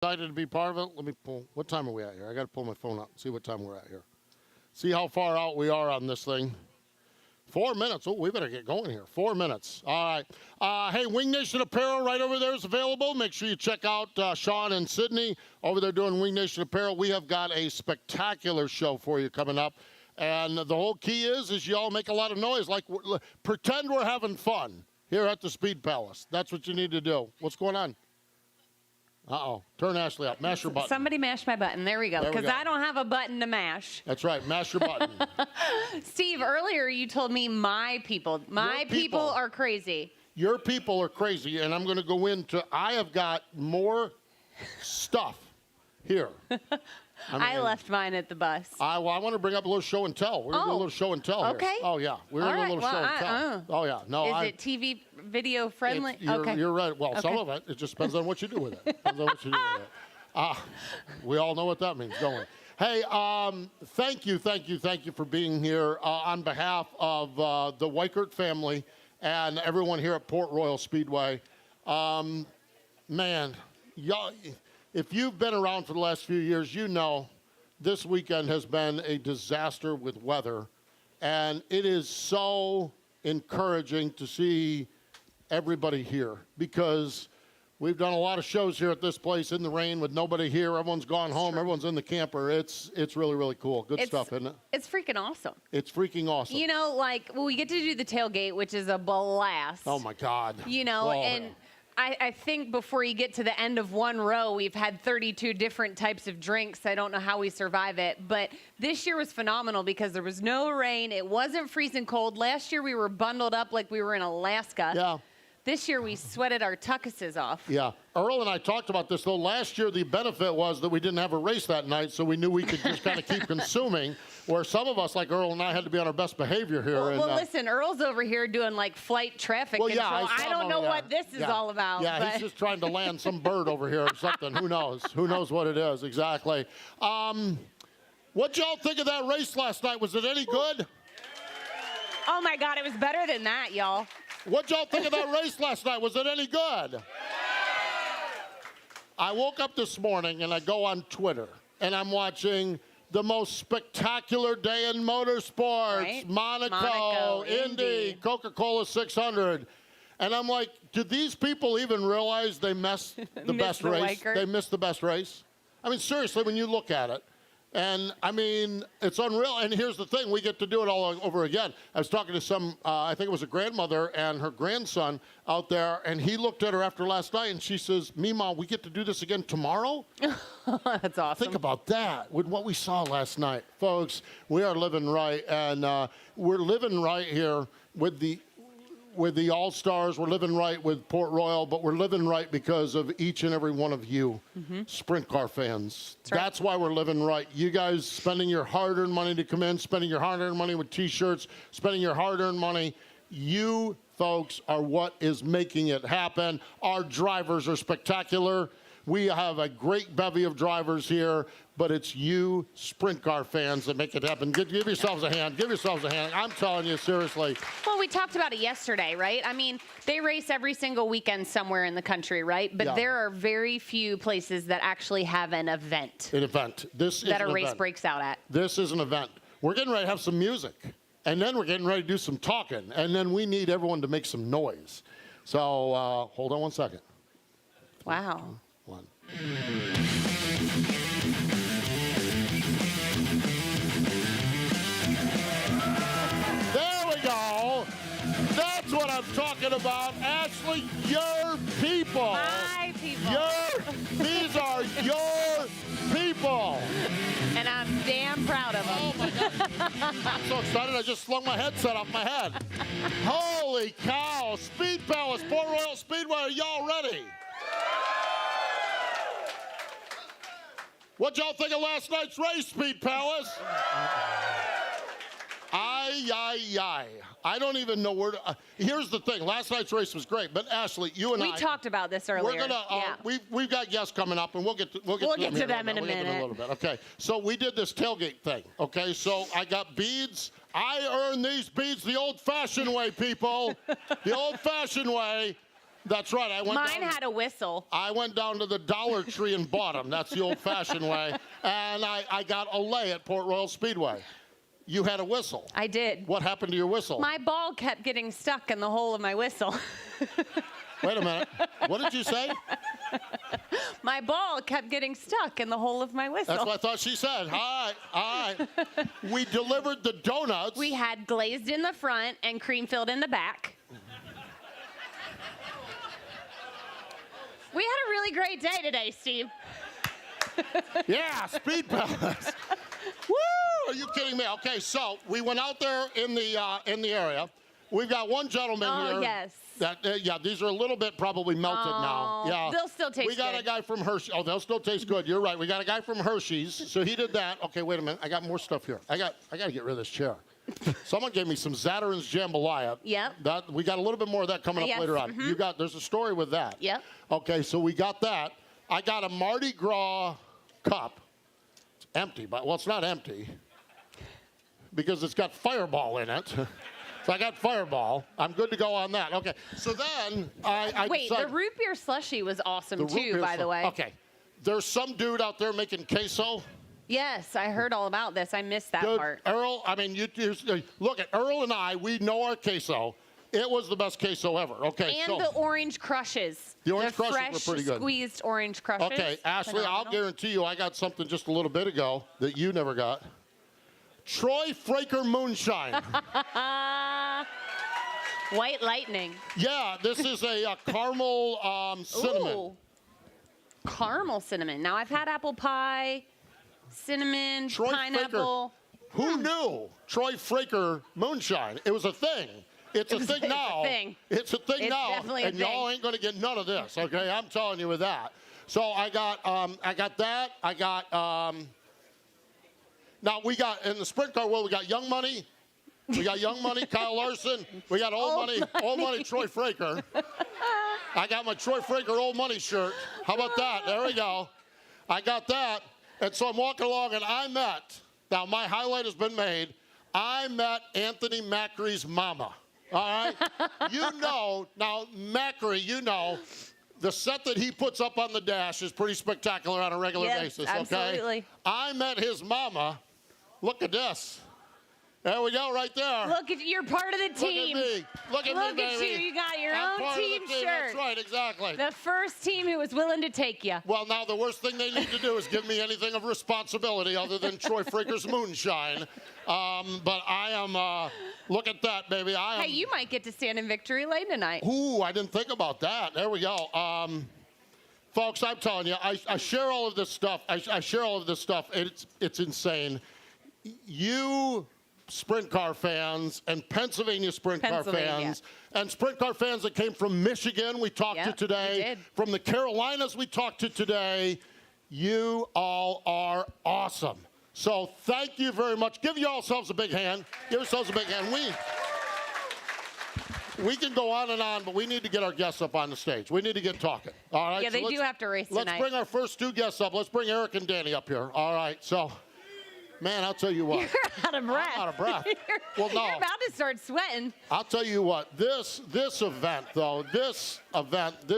Excited to be part of it. Let me pull. What time are we at here? I got to pull my phone up. See what time we're at here. See how far out we are on this thing. 4 minutes. Oh, we better get going here. 4 minutes. All right. Hey, Wing Nation Apparel right over there is available. Make sure you check out Sean and Sydney over there doing Wing Nation Apparel. We have got a spectacular show for you coming up. And the whole key is you all make a lot of noise. Like, pretend we're having fun here at the Speed Palace. That's what you need to do. What's going on? Uh-oh. Turn Ashley up. Mash your button. Somebody mash my button. There we go. Because I don't have a button to mash. That's right. Mash your button. Steve, earlier you told me my people are crazy. Your people are crazy, and I'm going to go into, I have got more stuff here. I left mine at the bus. I want to bring up a little show and tell. We're going to do a little show and tell okay. here. Oh, yeah. We're going to do a little show and tell. Oh, yeah. No, Is it TV video friendly? You're right. Well, some of it. It just depends on what you do with it. Depends on what you do with it. We all know what that means, don't we? Hey, thank you for being here on behalf of the Weikert family and everyone here at Port Royal Speedway. Man, y'all... If you've been around for the last few years, you know this weekend has been a disaster with weather. And it is so encouraging to see everybody here because we've done a lot of shows here at this place in the rain with nobody here. Everyone's gone home. Everyone's in the camper. It's really, really cool. Good stuff, isn't it? It's freaking awesome. It's freaking awesome. You know, we get to do the tailgate, which is a blast. Oh, my God. You know, I think before you get to the end of one row, we've had 32 different types of drinks. I don't know how we survive it. But this year was phenomenal because there was no rain. It wasn't freezing cold. Last year, we were bundled up like we were in Alaska. Yeah. This year, we sweated our tuckuses off. Yeah. Earl and I talked about this, though. Last year, the benefit was that we didn't have a race that night, so we knew we could just kind of keep consuming, where some of us, like Earl and I, had to be on our best behavior here. Well, listen, Earl's over here doing, like, flight traffic control. I don't know what this is all about. Yeah, he's just trying to land some bird over here or something. Who knows? Who knows what it is exactly. What y'all think of that race last night? Was it any good? Oh, my God, it was better than that, y'all. What y'all think of that race last night? Was it any good? I woke up this morning and I go on Twitter and I'm watching the most spectacular day in motorsports. Right? Monaco, Indy, Coca-Cola 600. And I'm like, do these people even realize they missed the best race? They missed the best race? I mean, seriously, when you look at it. And, I mean, it's unreal. And here's the thing. We get to do it all over again. I was talking to some, I think it was a grandmother and her grandson out there, and he looked at her after last night, and she says, Mima, we get to do this again tomorrow? That's awesome. Think about that with what we saw last night. Folks, we are living right, and we're living right here with the All-Stars. We're living right with Port Royal, but we're living right because of each and every one of you, sprint car fans. That's why we're living right. You guys spending your hard-earned money to come in, spending your hard-earned money with T-shirts, spending your hard-earned money. You folks are what is making it happen. Our drivers are spectacular. We have a great bevy of drivers here, but it's you sprint car fans that make it happen. Give yourselves a hand. Give yourselves a hand. I'm telling you, seriously. Well, we talked about it yesterday, right? I mean, they race every single weekend somewhere in the country, right? But there are very few places that actually have an event. An event. That a race breaks out at. This is an event. We're getting ready to have some music. And then we're getting ready to do some talking. And then we need everyone to make some noise. So hold on one second. Wow. One. There we go. That's what I'm talking about. Ashley, your people. My people. These are your people. And I'm damn proud of them. Oh, my God. I'm so excited I just slung my headset off my head. Holy cow. Speed Palace, Port Royal Speedway, are y'all ready? What y'all think of last night's race, Speed Palace? I don't even know where to... here's the thing. Last night's race was great, but Ashley, you and we talked about this earlier. We're gonna, we've got guests coming up, and we'll get to them in a minute. A little bit. Okay, so we did this tailgate thing. Okay, so I got beads. I earned these beads the old-fashioned way, people. The old-fashioned way. That's right. Mine had a whistle. I went down to the Dollar Tree and bought them. That's the old-fashioned way. And I got a lay at Port Royal Speedway. You had a whistle. I did. What happened to your whistle? My ball kept getting stuck in the hole of my whistle. Wait a minute. What did you say? My ball kept getting stuck in the hole of my whistle. That's what I thought she said. All right. We delivered the donuts. We had glazed in the front and cream filled in the back. We had a really great day today, Steve. Yeah, Speed Palace. Woo! Are you kidding me? Okay, so we went out there in the area. We've got one gentleman here. Oh, yes. Yeah, these are a little bit probably melted now. Yeah, they'll still taste good. We got a guy from Hershey. Oh, they'll still taste good. You're right. We got a guy from Hershey's, so he did that. Okay, wait a minute. I got more stuff here. I got to get rid of this chair. Someone gave me some Zatarain's jambalaya. Yep. We got a little bit more of that coming up later on. Mm-hmm. There's a story with that. Yep. Okay, so we got that. I got a Mardi Gras cup. It's empty, but well, it's not empty because it's got Fireball in it. So I got Fireball. I'm good to go on that. Okay. So then I Wait, decided, the root beer slushie was awesome too, by the way. Okay. There's some dude out there making queso. Yes, I heard all about this. I missed that part. Earl, I mean, you look at Earl and I. We know our queso. It was the best queso ever. Okay. And the orange crushes. The orange crushes fresh, were pretty good. Squeezed orange crushes. Okay, Ashley, I'll guarantee you, I got something just a little bit ago that you never got. Troy Fraker Moonshine. White Lightning. Yeah, this is a caramel cinnamon. Ooh. Caramel cinnamon. Now, I've had apple pie, cinnamon, Troy pineapple. Fraker. Who knew Troy Fraker Moonshine? It was a thing. It's a thing now. It's a thing now. Definitely and a thing. y'all ain't going to get none of this, okay? I'm telling you with that. So I got that. I got now we got in the sprint car world, we got Young Money. We got Young Money, Kyle Larson. We got Old Money, Troy Fraker. I got my Troy Fraker Old Money shirt. How about that? There we go. I got that. And so I'm walking along, and now my highlight has been made, I met Anthony Macri's mama. All right? Now Macri, the set that he puts up on the dash is pretty spectacular on a regular basis, okay? Absolutely. I met his mama. Look at this. There we go, right there. Look at you. You're part of the team. Look at me, Look at baby. you. You got your I'm own part team of the team. shirt. That's right, exactly. The first team who was willing to take you. Well, now the worst thing they need to do is give me anything of responsibility other than Troy Fraker's moonshine. But I am, look at that, baby. Hey, you might get to stand in victory lane tonight. Ooh, I didn't think about that. There we go. Folks, I'm telling you, I share all of this stuff. I share all of this stuff. It's insane. You sprint car fans and Pennsylvania sprint car fans and sprint car fans that came from Michigan we talked to today, from the Carolinas we talked to today, you all are awesome. So thank you very much. Give yourselves a big hand. Give yourselves a big hand. We can go on and on, but we need to get our guests up on the stage. We need to get talking. All right. Yeah, they do have to race tonight. Let's bring our first two guests up. Let's bring Eric and Danny up here. All right. So, man, I'll tell you what. You're out of breath. I'm out of breath. You're about to start sweating. I'll tell you what. This event, though, this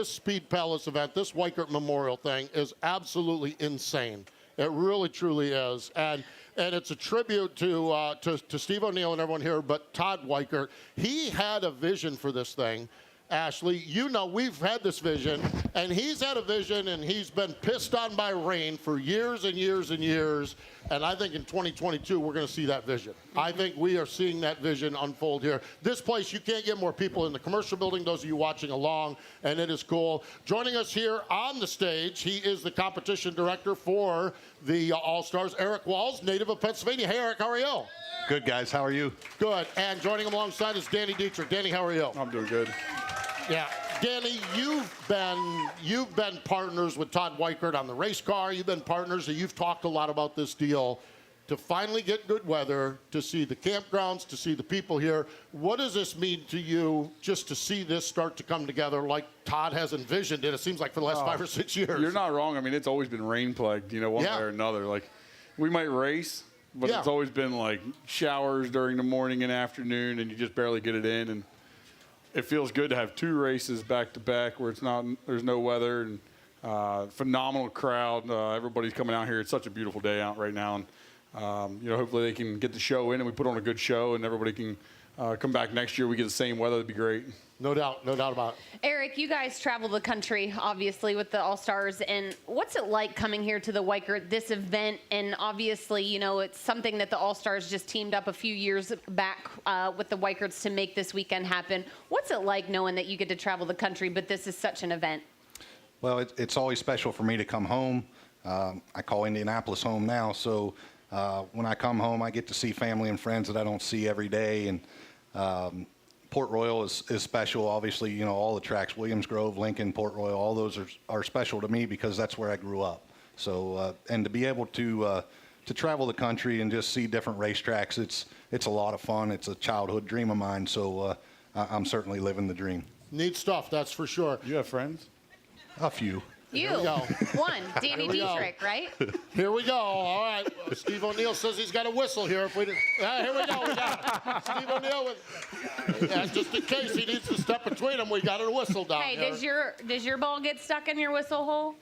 Speed Palace event, this Weikert Memorial thing is absolutely insane. It really, truly is. And it's a tribute to Steve O'Neill and everyone here, but Todd Weikert, he had a vision for this thing. Ashley, we've had this vision, and he's had a vision, and he's been pissed on by rain for years and years and years, and I think in 2022 we're going to see that vision. I think we are seeing that vision unfold here. This place, you can't get more people in the commercial building, those of you watching along, and it is cool. Joining us here on the stage, he is the competition director for the All-Stars, Eric Walls, native of Pennsylvania. Hey, Eric, how are you? Good, guys. How are you? Good. And joining him alongside is Danny Dietrich. Danny, how are you? I'm doing good. Yeah. Danny, you've been partners with Todd Weikert on the race car. You've been partners, and you've talked a lot about this deal to finally get good weather, to see the campgrounds, to see the people here. What does this mean to you just to see this start to come together like Todd has envisioned it? It seems like for the last 5 or 6 years. You're not wrong. I mean, it's always been rain-plagued, one way or another. Like, we might race, but it's always been like showers during the morning and afternoon, and you just barely get it in. And it feels good to have 2 races back to back where there's no weather, and phenomenal crowd. Everybody's coming out here. It's such a beautiful day out right now, and hopefully they can get the show in and we put on a good show, and everybody can come back next year. We get the same weather. That'd be great. No doubt about it. Eric, you guys travel the country, obviously, with the All-Stars. And what's it like coming here to the Weikert, this event? And obviously, it's something that the All-Stars just teamed up a few years back with the Weikerts to make this weekend happen. What's it like knowing that you get to travel the country, but this is such an event? Well, it's always special for me to come home. I call Indianapolis home now. So when I come home, I get to see family and friends that I don't see every day. And Port Royal is special. Obviously, all the tracks, Williams Grove, Lincoln, Port Royal, all those are special to me because that's where I grew up. So, and to be able to travel the country and just see different racetracks, it's a lot of fun. It's a childhood dream of mine. So I'm certainly living the dream. Neat stuff, that's for sure. You have friends? A few. You, we go. one, Danny Dietrich, right? Here we go. All right. Steve O'Neill says he's got a whistle here. Here we go. We got it. Steve O'Neill with, just in case he needs to step between them, we got a whistle down Hey, here. does your ball get stuck in your whistle hole?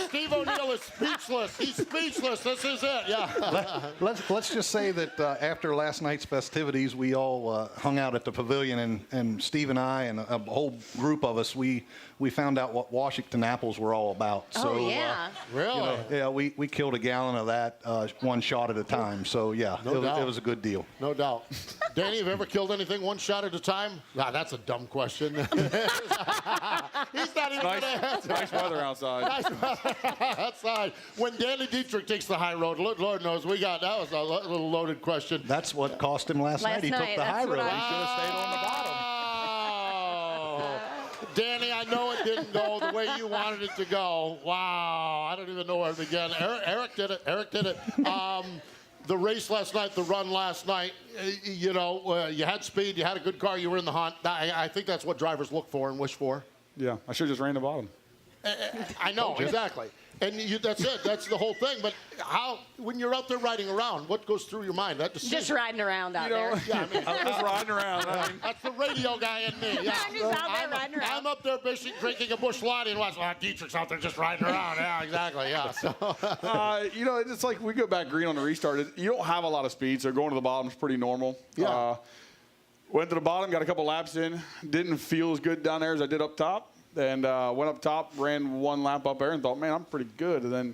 Steve O'Neill is speechless. He's speechless. This is it. Yeah. Let's just say that after last night's festivities, we all hung out at the pavilion, and Steve and I and a whole group of us, we found out what Washington apples were all about. Oh, yeah. Really? Yeah, we killed a gallon of that one shot at a time. So, yeah, it was a good deal. No doubt. Danny, have you ever killed anything one shot at a time? Nah, that's a dumb question. He's not even going to answer. Nice weather outside. Nice weather outside. When Danny Dietrich takes the high road, Lord knows that was a little loaded question. That's what cost him last night. He took the high road. He should have stayed on the bottom. Oh. Danny, I know it didn't go the way you wanted it to go. Wow. I don't even know where to begin. Eric did it. The race last night, the run last night, you had speed, you had a good car, you were in the hunt. I think that's what drivers look for and wish for. Yeah, I should have just ran the bottom. I know, exactly. And that's it. That's the whole thing. But when you're out there riding around, what goes through your mind? That decision. Just riding around out there. Yeah, I'm just riding around. That's the radio guy in me. Yeah. I'm just out there riding around. I'm up there drinking a Busch Light and watching. Dietrich's out there just riding around. Yeah, exactly. Yeah. So. It's like we go back green on the restart. You don't have a lot of speed, so going to the bottom is pretty normal. Yeah. Went to the bottom, got a couple laps in. Didn't feel as good down there as I did up top. And went up top, ran one lap up there, and thought, man, I'm pretty good. And then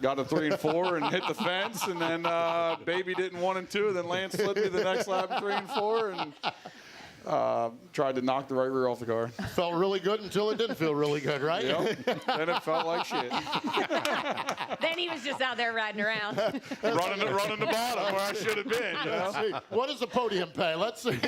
got to 3 and 4 and hit the fence. And then Baby didn't 1 and 2. Then Lance slid me the next lap 3 and 4, and tried to knock the right rear off the car. Felt really good until it didn't feel really good, right? Yep. Then it felt like shit. Then he was just out there riding around. running the bottom where I should have been. Let's see. What does the podium pay? Let's see.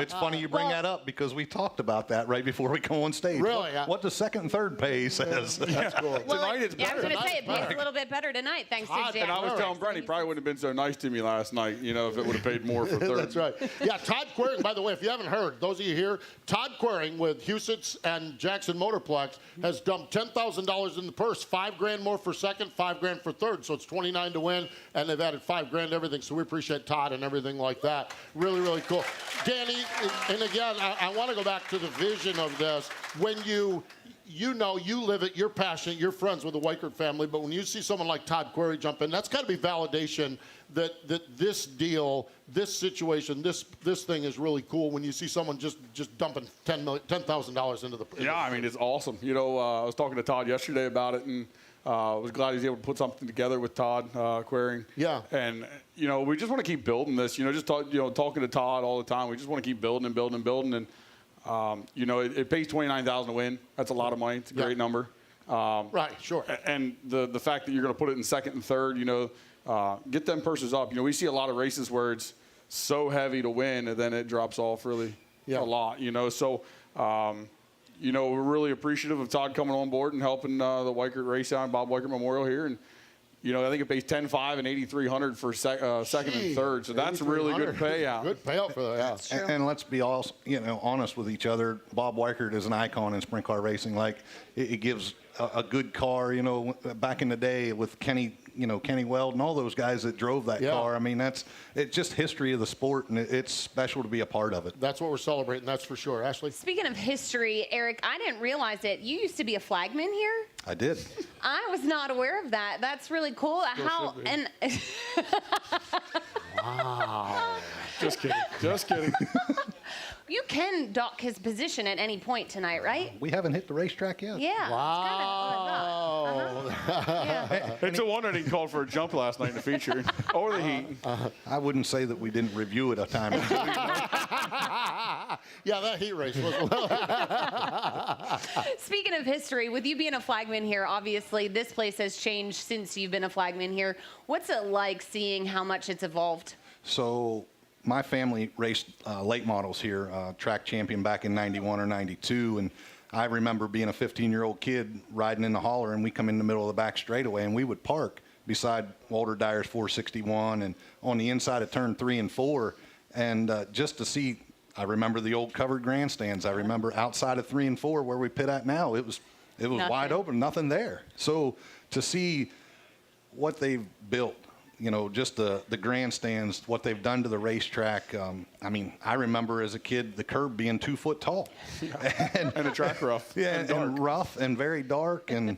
It's funny you bring that up because we talked about that right before we go on stage. Really? What the second and third pay says. That's cool. Tonight it's better. I was going to say, it pays a little bit better tonight, thanks to Jack. And I was telling Brent, he probably wouldn't have been so nice to me last night, if it would have paid more for third. That's right. Yeah, Todd Quering, by the way, if you haven't heard, those of you here, Todd Quering with Huset's and Jackson Motorplex has dumped $10,000 in the purse, $5,000 more for second, $5,000 for third, so it's $29,000 to win, and they've added $5,000 to everything, so we appreciate Todd and everything like that. Really, really cool. Danny, and again, I want to go back to the vision of this. When you live it, you're passionate, you're friends with the Weikert family, but when you see someone like Todd Query jump in, that's got to be validation that this deal, this situation, this thing is really cool when you see someone just dumping $10,000 into the. Yeah, I mean, it's awesome. I was talking to Todd yesterday about it, and I was glad he was able to put something together with Todd Query. Yeah. And, we just want to keep building this, talking to Todd all the time. We just want to keep building and building and building. And, it pays $29,000 to win. That's a lot of money. It's a great number. Right, sure. And the fact that you're going to put it in second and third, get them purses up. We see a lot of races where it's so heavy to win and then it drops off really a lot, So, we're really appreciative of Todd coming on board and helping the Weikert race out, Bob Weikert Memorial here. And, I think it pays $10,500 and $8,300 for second and third. So that's a really good payout. Good payout for that. Yeah. And let's be all, honest with each other. Bob Weikert is an icon in sprint car racing. Like it gives a good car. Back in the day with Kenny Kenny Weldon, all those guys that drove that Yeah. car. I mean, it's just history of the sport, and it's special to be a part of it. That's what we're celebrating, that's for sure. Ashley? Speaking of history, Eric, I didn't realize it. You used to be a flagman here? I did. I was not aware of that. That's really cool. How should be. and Wow. Just kidding. Just kidding. you can dock his position at any point tonight, right? We haven't hit the racetrack yet. Yeah. Wow. It's yeah. It's a wonder he called for a jump last night in the feature or the heat. I wouldn't say that we didn't review it a time or two. Yeah, that heat race was. Speaking of history, with you being a flagman here, obviously this place has changed since you've been a flagman here. What's it like seeing how much it's evolved? So my family raced late models here, track champion back in 91 or 92. And I remember being a 15-year-old kid riding in the hauler, and we come in the middle of the back straightaway, and we would park beside Walter Dyer's 461 and on the inside of turn 3 and 4. And just to see, I remember the old covered grandstands. I remember outside of 3 and 4 where we pit at now, it was wide open, nothing there. So to see what they've built, just the grandstands, what they've done to the racetrack. I mean, I remember as a kid the curb being 2 foot tall, And the track rough. yeah, and dark. and rough and very dark, and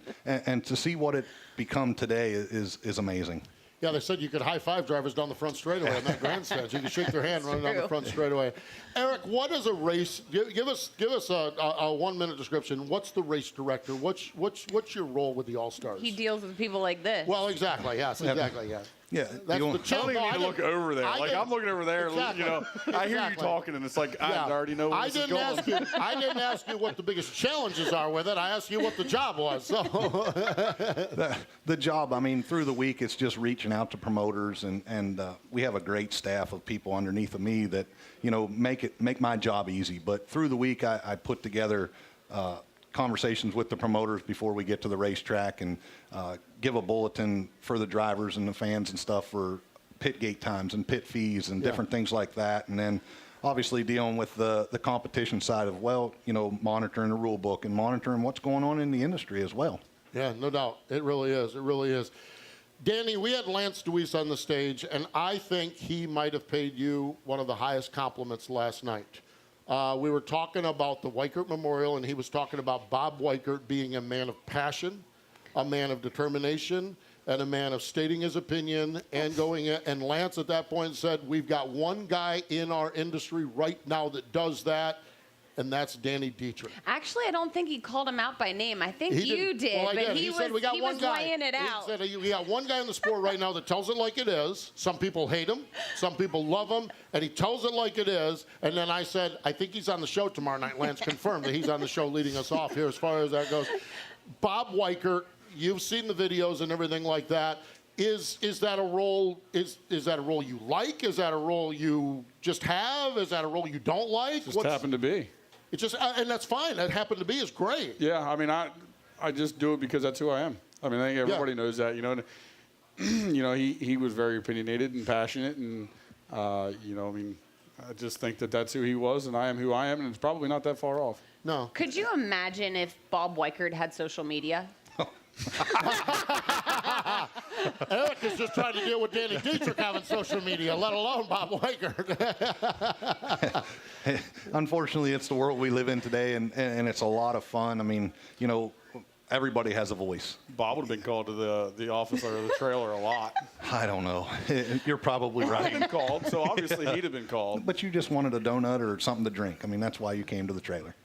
to see what it become today is amazing. Yeah, they said you could high-five drivers down the front straightaway on that grandstand. You could shake their hand running down the true. front straightaway. Eric, what is a race? Give us a 1-minute description. What's the race director? What's your role with the All-Stars? He deals with people like this. Well, exactly. Yes, exactly. Yeah. Yeah, That's you the don't- I don't even need to look over there. I Like, didn't- I'm looking over there. Exactly. I hear you Exactly. talking, and it's like, I Yeah. already know where I this is didn't going. ask you. I didn't ask you what the biggest challenges are with it. I asked you what the job was. So the job, I mean, through the week, it's just reaching out to promoters, and we have a great staff of people underneath of me that, make my job easy. But through the week, I put together conversations with the promoters before we get to the racetrack and give a bulletin for the drivers and the fans and stuff for pit gate times and pit fees and different things like that. And then obviously dealing with the competition side of, monitoring the rule book and monitoring what's going on in the industry as well. yeah, no doubt. It really is. It really is. Danny, we had Lance Deweese on the stage, and I think he might have paid you one of the highest compliments last night. We were talking about the Weikert Memorial, and he was talking about Bob Weikert being a man of passion, a man of determination, and a man of stating his opinion and going in. And Lance at that point said, we've got one guy in our industry right now that does that, and that's Danny Dietrich. Actually, I don't think he called him out by name. I think He you did, Well, I but did. he said we got he one was guy. laying it out. He said we got one guy in the sport right now that tells it like it is. Some people hate him, some people love him, and he tells it like it is. And then I said, I think he's on the show tomorrow night. Lance confirmed that he's on the show leading us off here as far as that goes. Bob Weikert, you've seen the videos and everything like that. Is that a role? Is that a role you like? Is that a role you just have? Is that a role you don't like? Just happened to be. It's just, and that's fine. That happened to be is great. Yeah, I mean, I just do it because that's who I am. I mean, I think everybody knows that, he was very opinionated and passionate, and, I just think that that's who he was, and I am who I am, and it's probably not that far off. No. Could you imagine if Bob Weikert had social media? Eric is just trying to deal with Danny Dietrich having social media, let alone Bob Weikert. Unfortunately, it's the world we live in today, and it's a lot of fun. I mean, everybody has a voice. Bob would have been called to the office or the trailer a lot. I don't know. You're probably He'd right. been called, so obviously he'd have been called. But you just wanted a donut or something to drink. I mean, that's why you came to the trailer.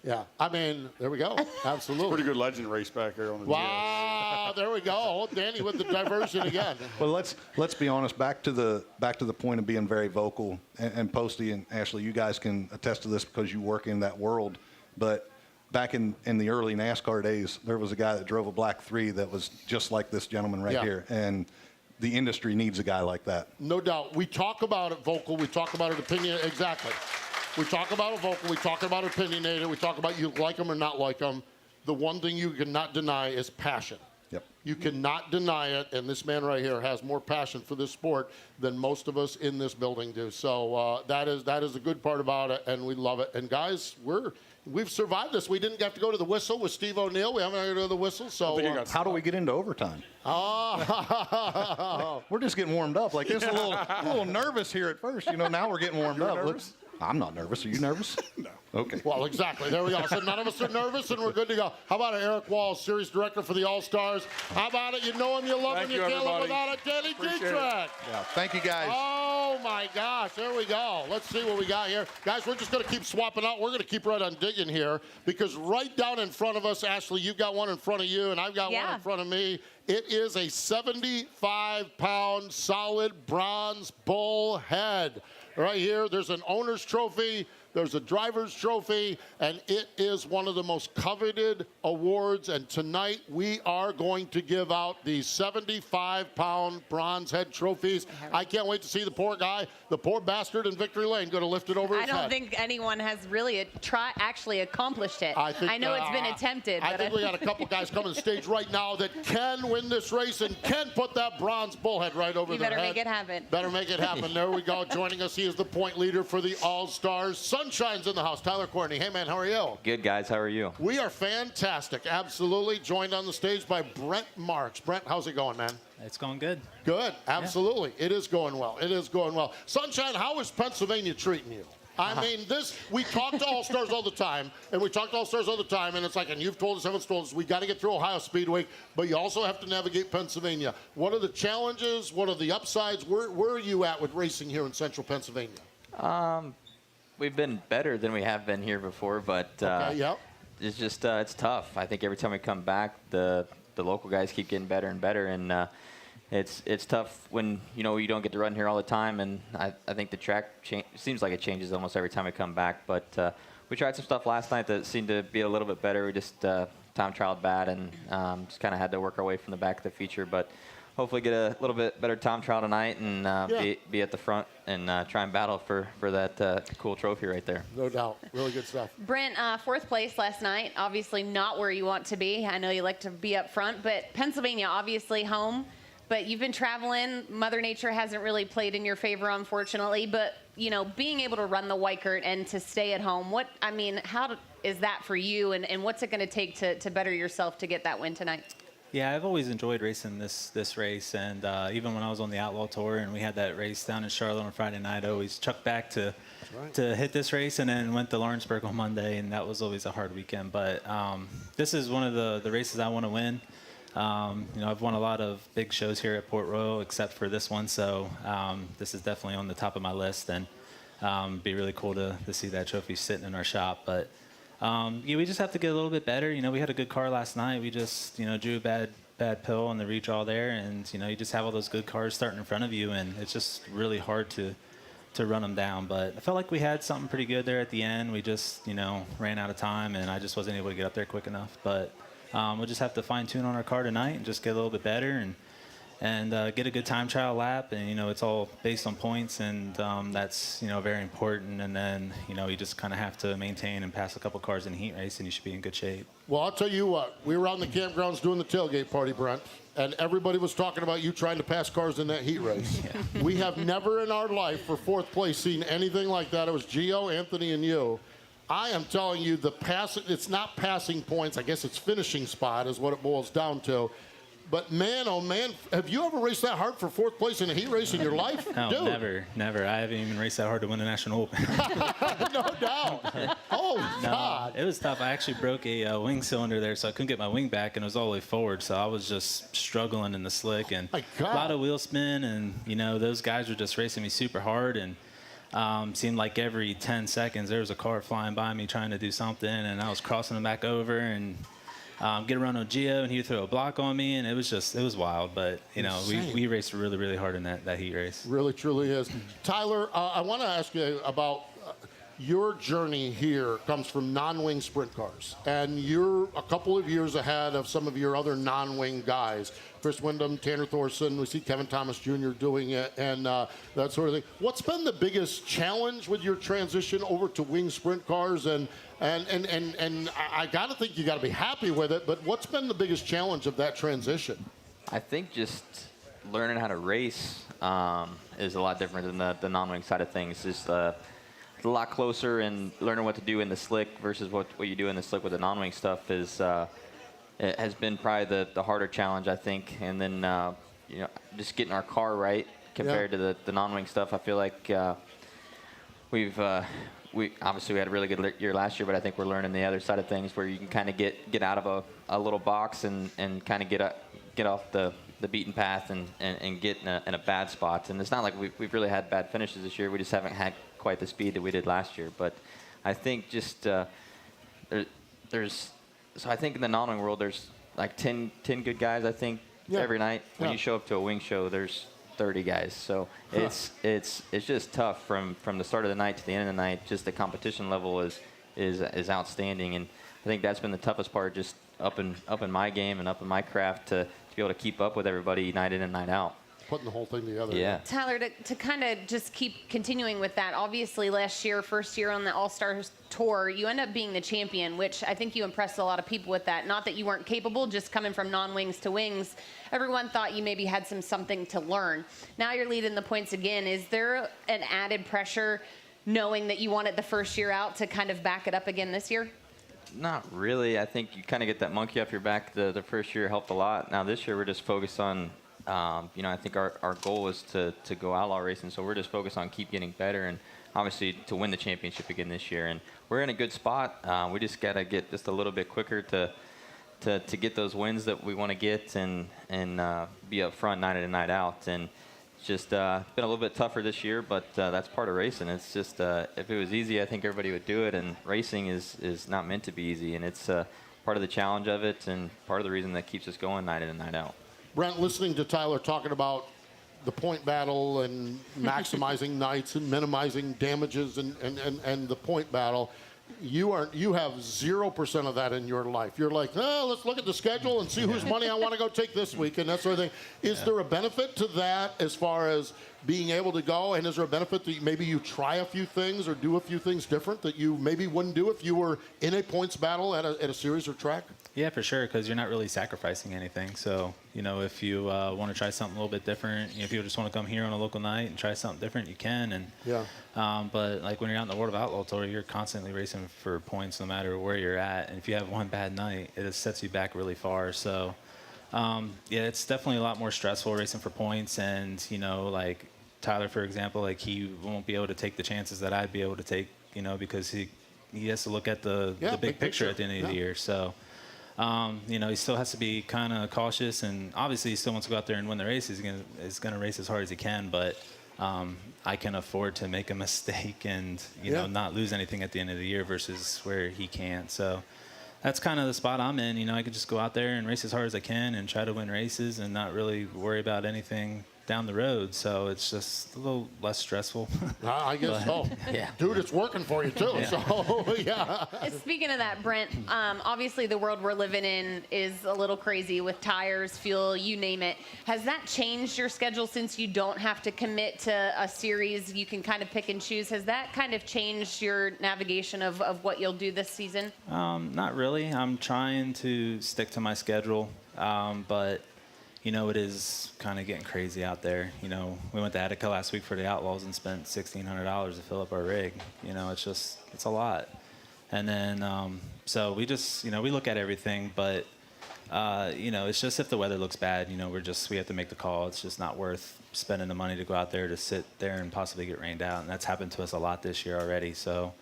Yeah, I mean, there we go. Absolutely. Pretty good legend race back there on the Wow, there we go. Danny with the diversion again. Well, let's be honest. Back to the point of being very vocal, and Posty and Ashley, you guys can attest to this because you work in that world. But back in the early NASCAR days, there was a guy that drove a black 3 that was just like this gentleman right here, and the industry needs a guy like that. No doubt. We talk about it vocal. We talk about it opinion. Exactly. We talk about it vocal. We talk about it opinionated. We talk about you like them or not like them. The one thing you cannot deny is passion. Yep. You cannot deny it, and this man right here has more passion for this sport than most of us in this building do. So that is the good part about it, and we love it. And guys, we've survived this. We didn't have to go to the whistle with Steve O'Neill. We haven't had to go to the whistle. So How do we get into overtime? Oh, We're just getting warmed up. Like, it's a little nervous here at first. Now we're getting warmed up. I'm not nervous. Are you nervous? No. Okay. well, exactly. There we go. So none of us are nervous, and we're good to go. How about Eric Walls, series director for the All-Stars? How about it? You know him, you love him, you can't live without it. Danny Dietrich. Yeah. Thank you, guys. Oh, my gosh. There we go. Let's see what we got here. Guys, we're just going to keep swapping out. We're going to keep right on digging here because right down in front of us, Ashley, you've got one in front of you, and I've got one in front of me. It is a 75-pound solid bronze bull head. Right here, there's an owner's trophy. There's a driver's trophy, and it is one of the most coveted awards. And tonight, we are going to give out these 75-pound bronze head trophies. I can't wait to see the poor guy, the poor bastard in Victory Lane, going to lift it over his head. I don't think anyone has really actually accomplished it. I know it's been attempted. I think we got a couple guys coming to stage right now that can win this race and can put that bronze bullhead right over their head. You better make it happen. Better make it happen. There we go. Joining us, he is the point leader for the All-Stars. Sunshine's in the house. Tyler Courtney. Hey, man, how are you? Good, guys. How are you? We are fantastic. Absolutely. Joined on the stage by Brent Marks. Brent, how's it going, man? It's going good. Good. Absolutely. Yeah. It is going well. It is going well. Sunshine, how is Pennsylvania treating you? I mean, we talk to All-Stars all the time, and it's like, and you've told us, everyone's told us, we got to get through Ohio Speedweek, but you also have to navigate Pennsylvania. What are the challenges? What are the upsides? Where are you at with racing here in central Pennsylvania? We've been better than we have been here before, but it's just it's tough. I think every time we come back, the local guys keep getting better and better, and it's tough when you don't get to run here all the time. And I think the track seems like it changes almost every time we come back. But we tried some stuff last night that seemed to be a little bit better. We just time trialed bad and just kind of had to work our way from the back of the feature, but. Hopefully get a little bit better time trial tonight and be at the front and try and battle for that cool trophy right there. No doubt. Really good stuff. Brent, fourth place last night. Obviously not where you want to be. I know you like to be up front, but Pennsylvania obviously home. But you've been traveling. Mother Nature hasn't really played in your favor, unfortunately. But, being able to run the Weikert and to stay at home, how is that for you? And what's it going to take to better yourself to get that win tonight? Yeah, I've always enjoyed racing this race, and even when I was on the Outlaw Tour and we had that race down in Charlotte on Friday night, I always chucked back to hit this race, and then went to Lawrenceburg on Monday, and that was always a hard weekend. But this is one of the races I want to win. I've won a lot of big shows here at Port Royal, except for this one, so this is definitely on the top of my list, and be really cool to see that trophy sitting in our shop. But we just have to get a little bit better. We had a good car last night. We just, drew a bad pill on the redraw there, and you just have all those good cars starting in front of you, and it's just really hard to run them down. But I felt like we had something pretty good there at the end. We just, ran out of time, and I just wasn't able to get up there quick enough. But we'll just have to fine tune on our car tonight and just get a little bit better and get a good time trial lap, and it's all based on points, and that's very important. And then you just kind of have to maintain and pass a couple cars in the heat race, and you should be in good shape. Well, I'll tell you what, we were on the campgrounds doing the tailgate party, Brent, and everybody was talking about you trying to pass cars in that heat race. Yeah. We have never in our life for fourth place seen anything like that. It was Geo, Anthony, and you. I am telling you, it's not passing points. I guess it's finishing spot is what it boils down to. But man, oh man, have you ever raced that hard for fourth place in a heat race in your life? No, Dude. never. I haven't even raced that hard to win the National Open. No doubt. Oh, God. It was tough. I actually broke a wing cylinder there, so I couldn't get my wing back, and it was all the way forward. So I was just struggling in the slick, and a lot of wheel spin, and, those guys were just racing me super hard, and seemed like every 10 seconds there was a car flying by me trying to do something, and I was crossing them back over, and get around on Geo, and he would throw a block on me, and it was wild. But we raced really, really hard in that heat race. Really, truly is. Tyler, I want to ask you about your journey here comes from non-wing sprint cars, and you're a couple of years ahead of some of your other non-wing guys. Chris Windham, Tanner Thorson, we see Kevin Thomas Jr. doing it, and that sort of thing. What's been the biggest challenge with your transition over to wing sprint cars? And I got to think you got to be happy with it, but what's been the biggest challenge of that transition? I think just learning how to race is a lot different than the non-wing side of things. It's a lot closer, and learning what to do in the slick versus what you do in the slick with the non-wing stuff is it has been probably the harder challenge, I think. And then just getting our car right compared to the non-wing stuff. I feel like we obviously had a really good year last year, but I think we're learning the other side of things where you can kind of get out of a little box and kind of get off the beaten path and get in a bad spot. And it's not like we've really had bad finishes this year. We just haven't had quite the speed that we did last year. But I think just so I think in the non-wing world, there's like 10 good guys, I think, every night. When you show up to a wing show, there's 30 guys. So it's just tough from the start of the night to the end of the night. Just the competition level is outstanding. And I think that's been the toughest part, just up in my game and up in my craft to be able to keep up with everybody night in and night out. Putting the whole thing together. Yeah. Tyler, to kind of just keep continuing with that, obviously last year, first year on the All-Stars Tour, you end up being the champion, which I think you impressed a lot of people with that. Not that you weren't capable, just coming from non-wings to wings. Everyone thought you maybe had something to learn. Now you're leading the points again. Is there an added pressure knowing that you won it the first year out to kind of back it up again this year? Not really. I think you kind of get that monkey off your back. The first year helped a lot. Now this year we're just focused on I think our goal is to go outlaw racing, so we're just focused on keep getting better and obviously to win the championship again this year. And we're in a good spot. We just got to get just a little bit quicker to get those wins that we want to get and be up front night in and night out. And it's just been a little bit tougher this year, but that's part of racing. It's just if it was easy, I think everybody would do it. And racing is not meant to be easy, and it's part of the challenge of it and part of the reason that keeps us going night in and night out. Brent, listening to Tyler talking about the point battle and maximizing nights and minimizing damages and the point battle, you have 0% of that in your life. You're like, let's look at the schedule and see whose money I want to go take this week and that sort of thing. Is there a benefit to that as far as being able to go? And is there a benefit that maybe you try a few things or do a few things different that you maybe wouldn't do if you were in a points battle at a series or track? Yeah, for sure, because you're not really sacrificing anything. So, if you want to try something a little bit different, if you just want to come here on a local night and try something different, you can. And but like when you're out in the World of Outlaw Tour, you're constantly racing for points no matter where you're at. And if you have one bad night, it just sets you back really far. So, it's definitely a lot more stressful racing for points. And, like Tyler, for example, like he won't be able to take the chances that I'd be able to take, because he has to look at the big picture at the end of the year. So. He still has to be kind of cautious, and obviously he still wants to go out there and win the race. He's gonna race as hard as he can, but I can afford to make a mistake and not lose anything at the end of the year versus where he can't. So that's kind of the spot I'm in. I could just go out there and race as hard as I can and try to win races and not really worry about anything down the road, so it's just a little less stressful. I guess so. Yeah. Dude, it's working for you too. Yeah. So yeah. Speaking of that, Brent, obviously the world we're living in is a little crazy with tires, fuel, you name it. Has that changed your schedule since you don't have to commit to a series? You can kind of pick and choose. Has that kind of changed your navigation of what you'll do this season? Not really. I'm trying to stick to my schedule, but it is kind of getting crazy out there. We went to Attica last week for the Outlaws and spent $1,600 to fill up our rig. It's a lot. And then, so we just, we look at everything, but, it's just if the weather looks bad, we have to make the call. It's just not worth spending the money to go out there to sit there and possibly get rained out. And that's happened to us a lot this year already. So,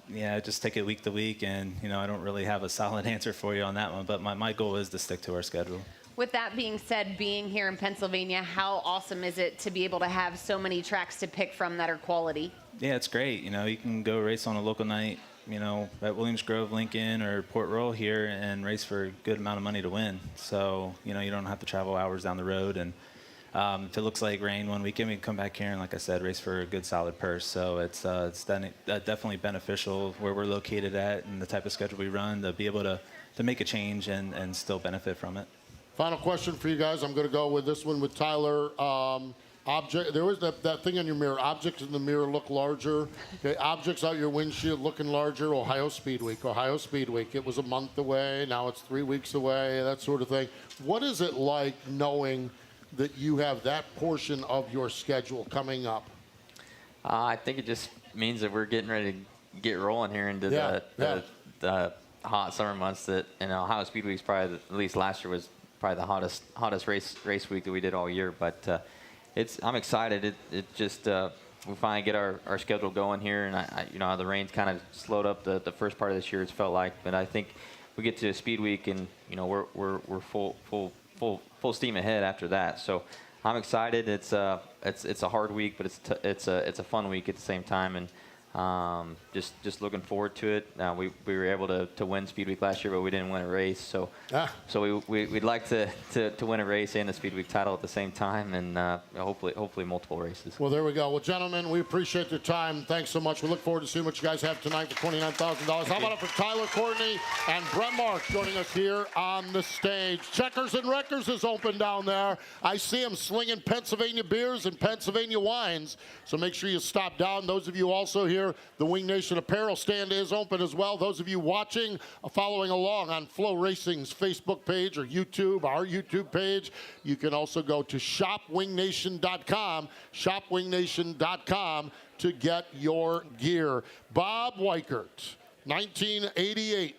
just take it week to week. And, I don't really have a solid answer for you on that one, but my goal is to stick to our schedule. With that being said, being here in Pennsylvania, how awesome is it to be able to have so many tracks to pick from that are quality? Yeah, it's great. You can go race on a local night, at Williams Grove, Lincoln, or Port Royal here and race for a good amount of money to win. So, you don't have to travel hours down the road. And If it looks like rain one weekend, we can come back here and, like I said, race for a good solid purse. So it's definitely beneficial where we're located at and the type of schedule we run to be able to make a change and still benefit from it. Final question for you guys. I'm going to go with this one with Tyler. There was that thing on your mirror. Objects in the mirror look larger. Okay, objects out your windshield looking larger. Ohio Speedweek. It was a month away. Now it's 3 weeks away, that sort of thing. What is it like knowing that you have that portion of your schedule coming up? I think it just means that we're getting ready to get rolling here into the hot summer months. That Ohio Speedweek is probably, at least last year, was probably the hottest race week that we did all year. But I'm excited. It just we finally get our schedule going here, and the rain's kind of slowed up the first part of this year. It's felt like, but I think we get to Speed Week and we're full steam ahead after that. So I'm excited. It's a hard week, but it's a fun week at the same time, and just looking forward to it. We were able to win Speed Week last year, but we didn't win a race. So we'd like to win a race and the Speed Week title at the same time, and hopefully multiple races. Well, there we go. Well, gentlemen, we appreciate your time. Thanks so much. We look forward to seeing what you guys have tonight for $29,000. How about it for Tyler Courtney and Brent Marks joining us here on the stage? Checkers and Wreckers is open down there. I see them slinging Pennsylvania beers and Pennsylvania wines, so make sure you stop down. Those of you also here, the Wing Nation Apparel stand is open as well. Those of you watching, following along on Flow Racing's Facebook page or YouTube, our YouTube page, you can also go to shopwingnation.com, shopwingnation.com to get your gear. Bob Weikert, 1988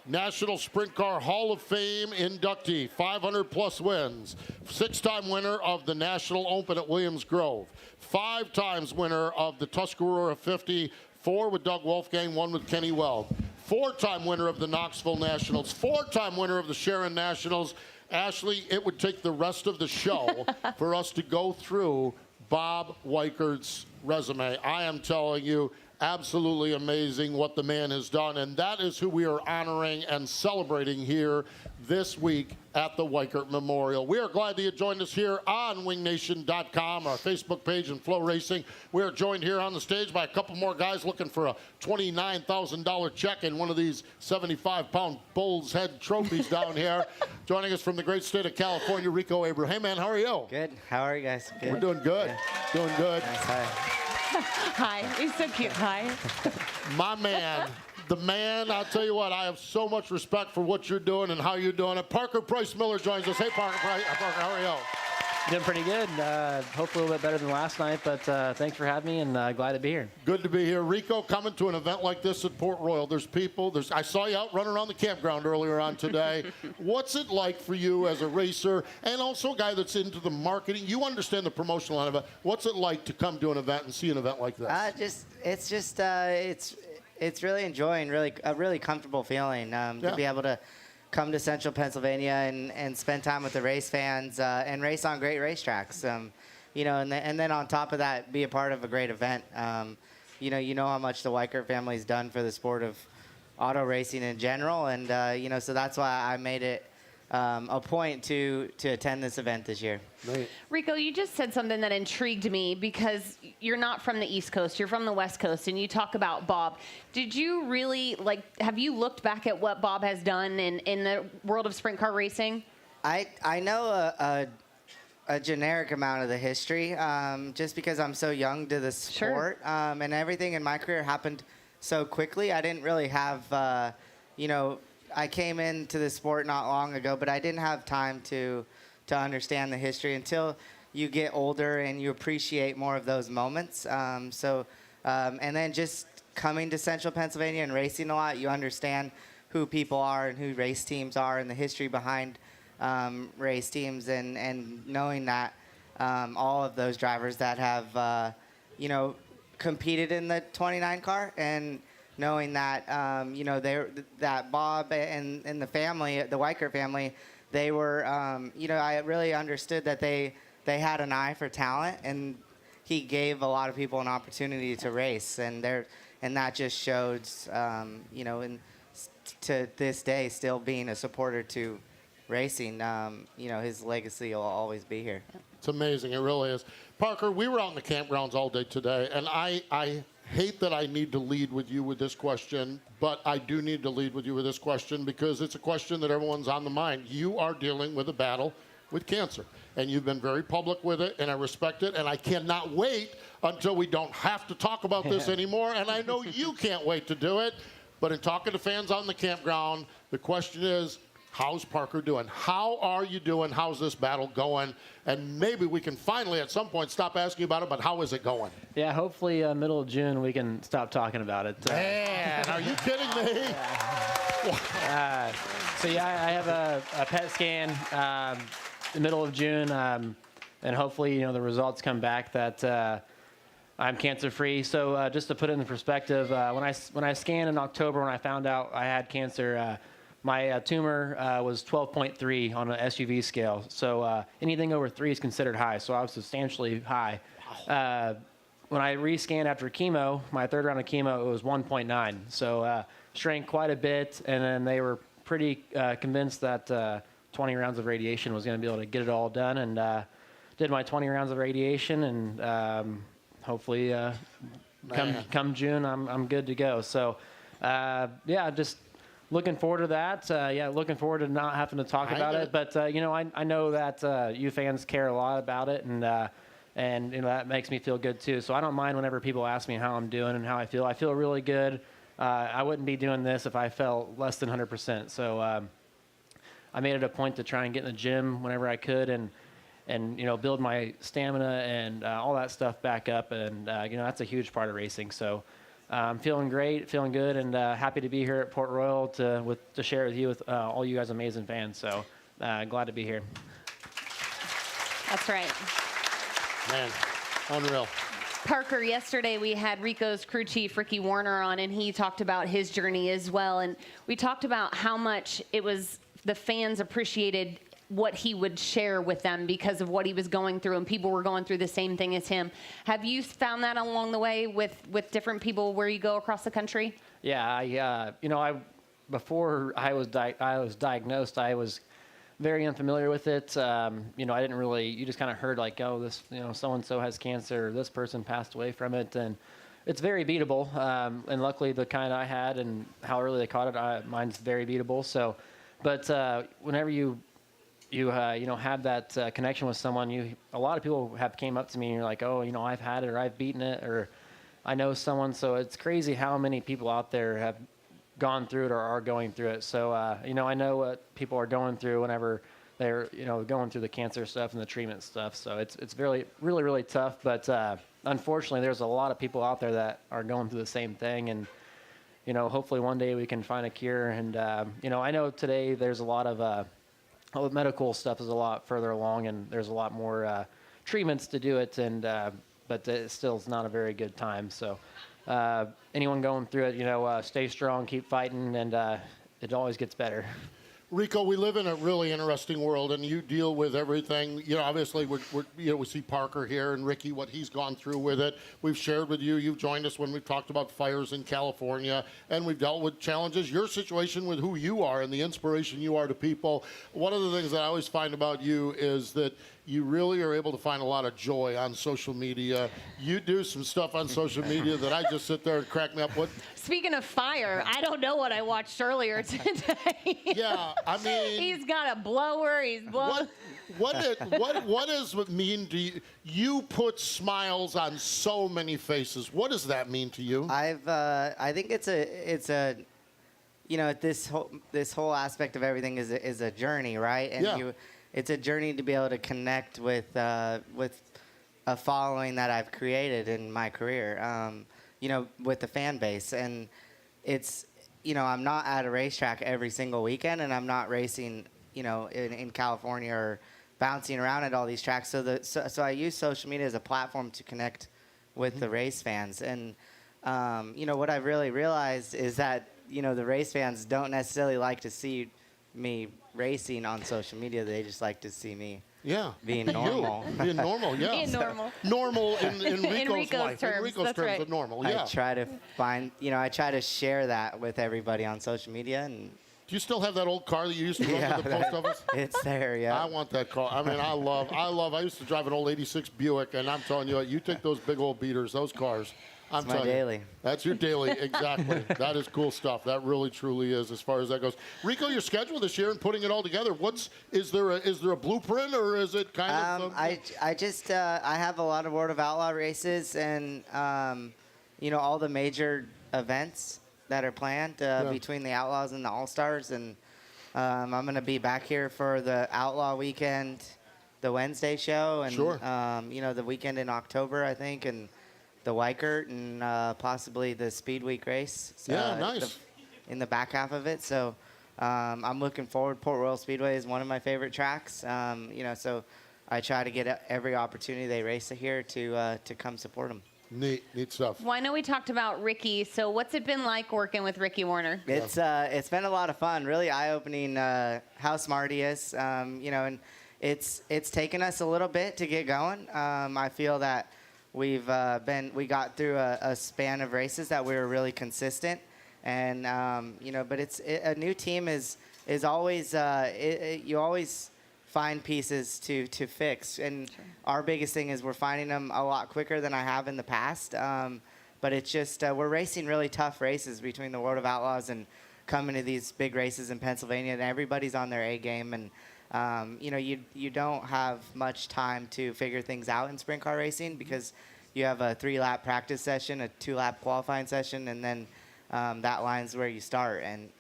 National Sprint Car Hall of Fame inductee, 500-plus wins, 6-time winner of the National Open at Williams Grove, 5 times winner of the Tuscarora 50, 4 with Doug Wolfgang, 1 with Kenny Weld, 4-time winner of the Knoxville Nationals, 4-time winner of the Sharon Nationals. Ashley, it would take the rest of the show for us to go through Bob Weikert's resume. I am telling you, absolutely amazing what the man has done, and that is who we are honoring and celebrating here this week at the Weikert Memorial. We are glad that you joined us here on wingnation.com, our Facebook page, and Flow Racing. We are joined here on the stage by a couple more guys looking for a $29,000 check in one of these 75-pound bull's head trophies down here. Joining us from the great state of California, Rico Abreu. Hey, man, how are you? Good. How are you guys? Good. We're doing good. Yeah. Doing good. Nice. Hi. Hi. He's so cute. Hi. My man, the man, I'll tell you what, I have so much respect for what you're doing and how you're doing it. Parker Price Miller joins us. Hey, Parker, how are you? Doing pretty good. Hopefully a little bit better than last night, but thanks for having me, and glad to be here. Good to be here. Rico, coming to an event like this at Port Royal, there's people. I saw you out running around the campground earlier on today. What's it like for you as a racer and also a guy that's into the marketing? You understand the promotional end of it. What's it like to come to an event and see an event like this? It's really enjoying, a really comfortable feeling to be able to come to Central Pennsylvania and spend time with the race fans and race on great racetracks. And then on top of that, be a part of a great event. You know how much the Weikert family's done for the sport of auto racing in general, and so that's why I made it a point to attend this event this year. Right. Rico, you just said something that intrigued me because you're not from the East Coast, you're from the West Coast, and you talk about Bob. Did you really, have you looked back at what Bob has done in the world of sprint car racing? I know a generic amount of the history just because I'm so young to the sport. Sure. And everything in my career happened so quickly. I didn't really have, I came into the sport not long ago, but I didn't have time to understand the history until you get older and you appreciate more of those moments. And then just coming to Central Pennsylvania and racing a lot, you understand who people are and who race teams are and the history behind race teams, and knowing that all of those drivers that have, competed in the 29 car, and knowing that, that Bob and the family, the Weikert family, they were, I really understood that they had an eye for talent, and he gave a lot of people an opportunity to race, and that just shows, to this day, still being a supporter to racing, his legacy will always be here. It's amazing. It really is. Parker, we were out in the campgrounds all day today, and I hate that I need to lead with you with this question, but I do need to lead with you with this question because it's a question that everyone's on the mind. You are dealing with a battle with cancer, and you've been very public with it, and I respect it, and I cannot wait until we don't have to talk about this anymore, and I know you can't wait to do it, but in talking to fans on the campground, the question is, how's Parker doing? How are you doing? How's this battle going? And maybe we can finally at some point stop asking about it, but how is it going? Yeah, hopefully middle of June we can stop talking about it. Man, are you kidding me? I have a PET scan the middle of June, and hopefully the results come back that I'm cancer-free. So just to put it in perspective, when I scanned in October, when I found out I had cancer, my tumor was 12.3 on an SUV scale. So anything over 3 is considered high. So I was substantially high. When I rescanned after chemo, my third round of chemo, it was 1.9. So shrank quite a bit. And then they were pretty convinced that 20 rounds of radiation was going to be able to get it all done. And did my 20 rounds of radiation. And hopefully come June, I'm good to go. So, just looking forward to that. Looking forward to not having to talk about it. But I know that you fans care a lot about it, and that makes me feel good too. So I don't mind whenever people ask me how I'm doing and how I feel. I feel really good. I wouldn't be doing this if I felt less than 100%. So I made it a point to try and get in the gym whenever I could, and build my stamina and all that stuff back up. And that's a huge part of racing. So. I'm feeling great, feeling good, and happy to be here at Port Royal to share with you with all you guys amazing fans. So glad to be here. That's right. Man, unreal. Parker, yesterday we had Rico's crew chief, Ricky Warner, on, and he talked about his journey as well. And we talked about how much it was the fans appreciated what he would share with them because of what he was going through, and people were going through the same thing as him. Have you found that along the way with different people where you go across the country? Yeah, before I was diagnosed, I was very unfamiliar with it. I didn't really, you just kind of heard like, oh, this, so-and-so has cancer, or this person passed away from it, and it's very beatable. And luckily the kind I had and how early they caught it, mine's very beatable. So, but whenever you have that connection with someone, a lot of people have came up to me and you're like, oh, I've had it, or I've beaten it, or I know someone. So it's crazy how many people out there have gone through it or are going through it. So, I know what people are going through whenever they're, going through the cancer stuff and the treatment stuff. So it's really, really, really tough. But unfortunately, there's a lot of people out there that are going through the same thing. And, hopefully one day we can find a cure. And, I know today there's a lot of medical stuff is a lot further along, and there's a lot more treatments to do it, and but it still is not a very good time. So anyone going through it, stay strong, keep fighting, and it always gets better. Rico, we live in a really interesting world, and you deal with everything. Obviously, we see Parker here and Ricky, what he's gone through with it. We've shared with you. You've joined us when we've talked about fires in California, and we've dealt with challenges. Your situation with who you are and the inspiration you are to people. One of the things that I always find about you is that you really are able to find a lot of joy on social media. You do some stuff on social media that I just sit there and crack me up with. Speaking of fire, I don't know what I watched earlier today. Yeah, I mean, he's got a blower. He's blowing. What does it mean to you? You put smiles on so many faces. What does that mean to you? I think it's a this whole aspect of everything is a journey, right? And it's a journey to be able to connect with a following that I've created in my career, with the fan base. And it's, I'm not at a racetrack every single weekend, and I'm not racing, in California or bouncing around at all these tracks. So I use social media as a platform to connect with the race fans. And, what I've really realized is that, the race fans don't necessarily like to see me racing on social media. They just like to see me being normal. Being normal, yeah. Being normal. Normal in Rico's life. Terms. In Rico's That's terms right. of normal, yeah. I try to find, I try to share that with everybody on social media, and Do you still have that old car that you used to run to the post office? It's there, yeah. I want that car. I mean, I used to drive an old 86 Buick, and I'm telling you what, you take those big old beaters, those cars. I'm It's my telling daily. You, that's your daily, exactly. That is cool stuff. That really, truly is, as far as that goes. Rico, your schedule this year and putting it all together. Is there a blueprint, or is it kind of? I have a lot of World of Outlaw races and all the major events that are planned between the Outlaws and the All Stars, and I'm going to be back here for the Outlaw weekend, the Wednesday show, and sure. The weekend in October, I think, and the Weikert and possibly the Speedweek race. Yeah, nice. In the back half of it, so I'm looking forward. Port Royal Speedway is one of my favorite tracks. So I try to get every opportunity they race here to come support them. Neat stuff. Well, I know we talked about Ricky. So what's it been like working with Ricky Warner? It's been a lot of fun. Really eye-opening how smart he is. And it's taken us a little bit to get going. I feel that we got through a span of races that we were really consistent, and but a new team is always you always find pieces to fix, and sure. Our biggest thing is we're finding them a lot quicker than I have in the past. But it's just we're racing really tough races between the World of Outlaws and coming to these big races in Pennsylvania, and everybody's on their A game, and you don't have much time to figure things out in sprint car racing because you have a 3-lap practice session, a 2-lap qualifying session, and then that line's where you start and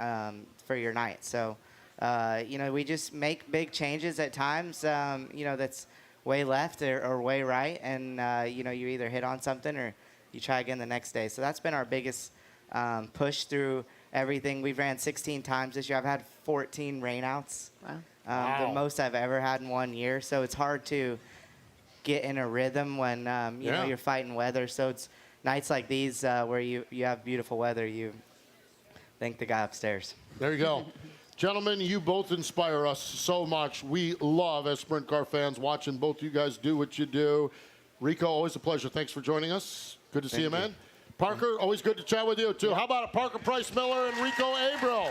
for your night. So, we just make big changes at times, that's way left or way right, and, you either hit on something or you try again the next day. So that's been our biggest push through everything. We've ran 16 times this year. I've had 14 rainouts. Wow. The most I've ever had in 1 year. So it's hard to get in a rhythm when you're fighting weather. So it's nights like these where you have beautiful weather. You thank the guy upstairs. There you go. Gentlemen, you both inspire us so much. We love, as sprint car fans, watching both you guys do what you do. Rico, always a pleasure. Thanks for joining us. Good to see you, man. Parker, always good to chat with you, too. How about a Parker Price Miller and Rico Abreu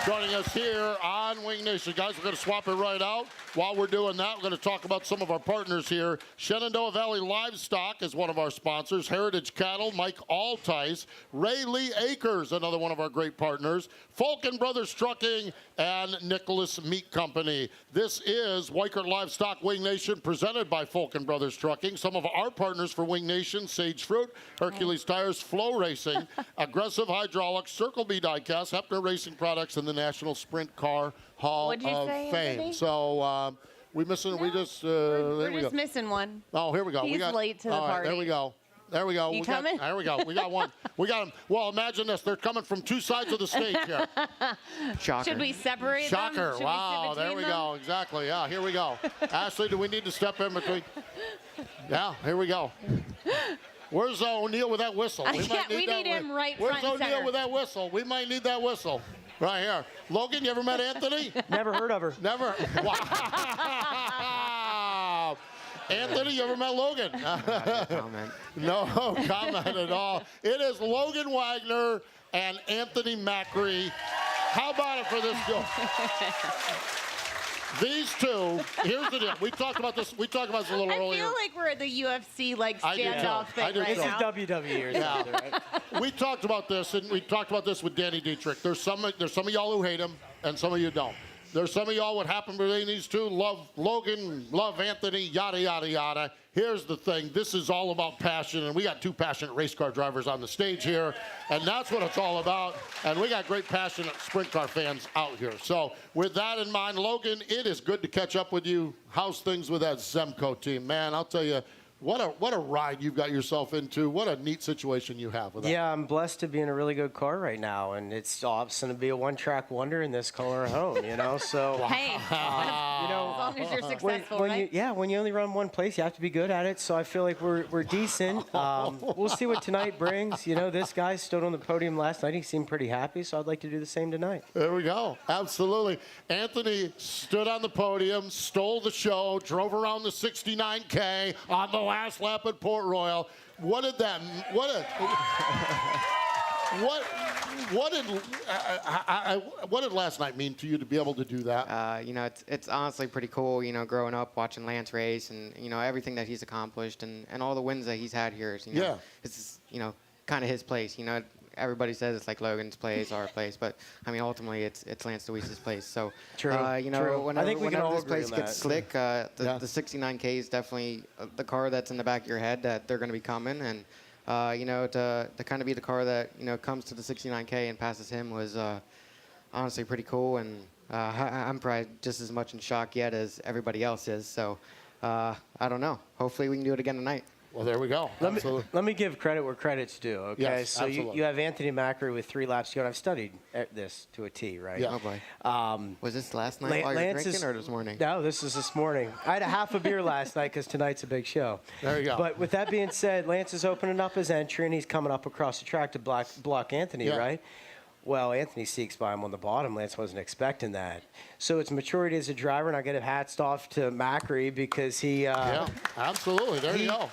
joining us here on Wing Nation? Guys, we're going to swap it right out. While we're doing that, we're going to talk about some of our partners here. Shenandoah Valley Livestock is one of our sponsors. Heritage Cattle, Mike Altice. Ray Lee Acres, another one of our great partners. Falcon Brothers Trucking and Nicholas Meat Company. This is Weikert Livestock Wing Nation presented by Falcon Brothers Trucking. Some of our partners for Wing Nation, Sage Fruit, Hercules Tires, Flow Racing, Aggressive Hydraulics, Circle B Diecast, Hepner Racing Products, and the National Sprint Car Hall of Fame. Anthony? So we missing. No, we just we're just missing one. Oh, here we go. He's late to the party. There we go. There we go. You coming? There we go. We got one. We got them. Well, imagine this. They're coming from two sides of the stage here. Shocker. Should we separate them? Shocker. Should Wow. we sit There we between them? go. Exactly. Yeah. Here we go. Ashley, do we need to step in between? Yeah. Here we go. Where's O'Neill with that whistle? We need him right Where's front and O'Neill center. with that whistle? We might need that whistle. Right here. Logan, you ever met Anthony? Never heard of her. Never? Wow. Anthony, you ever met Logan? No comment. No comment at all. It is Logan Wagner and Anthony Macri. How about it for this deal? These two, here's the deal. We talked about this a little earlier. I feel like we're at the UFC I do too. standoff thing I do right too. This is now. WWE or Yeah. something, right? We talked about this, and we talked about this with Danny Dietrich. There's some of y'all who hate him, and some of you don't. There's some of y'all, what happened between these two, love Logan, love Anthony, yada, yada, yada. Here's the thing. This is all about passion, and we got two passionate race car drivers on the stage here, and that's what it's all about. And we got great passionate sprint car fans out here. So with that in mind, Logan, it is good to catch up with you. How's things with that Zemco team? Man, I'll tell you, what a ride you've got yourself into. What a neat situation you have with that. Yeah, I'm blessed to be in a really good car right now, and it's obviously going to be a one-track wonder in this color home, So, Hey, as long as you're successful, right? when you only run one place, you have to be good at it. So I feel like we're decent. We'll see what tonight brings. This guy stood on the podium last night. He seemed pretty happy, so I'd like to do the same tonight. There we go. Absolutely. Anthony stood on the podium, stole the show, drove around the 69K on the last lap at Port Royal. what did last night mean to you to be able to do that? You know, it's honestly pretty cool, you know, growing up watching Lance race and, you know, everything that he's accomplished and all the wins that he's had here. You know, it's, you know, kind of his place. You know, everybody says it's like Logan's place, our place, but I mean, ultimately it's Lance Deweese's place. So, True. You know, True. whenever all this agree place on gets that. slick, the 69K is definitely the car that's in the back of your head that they're going to be coming. And, you know, to kind of be the car that, you know, comes to the 69K and passes him was honestly pretty cool. And I'm probably just as much in shock yet as everybody else is. So, I don't know. Hopefully we can do it again tonight. Well, there we go. Let me give credit where credit's due. Okay, Yes, so absolutely. you have Anthony Macri with 3 laps to go. And I've studied this to a T, right? Yeah. Oh, boy. Um, Was this last night while you were drinking or this morning? No, this was this morning. I had a half a beer last night because tonight's a big show. There you go. But with that being said, Lance is opening up his entry and he's coming up across the track to block Anthony, Yeah. right? Well, Anthony seeks by him on the bottom. Lance wasn't expecting that. So it's maturity as a driver, and I get a hats off to Macri because he. Yeah, absolutely. There you go.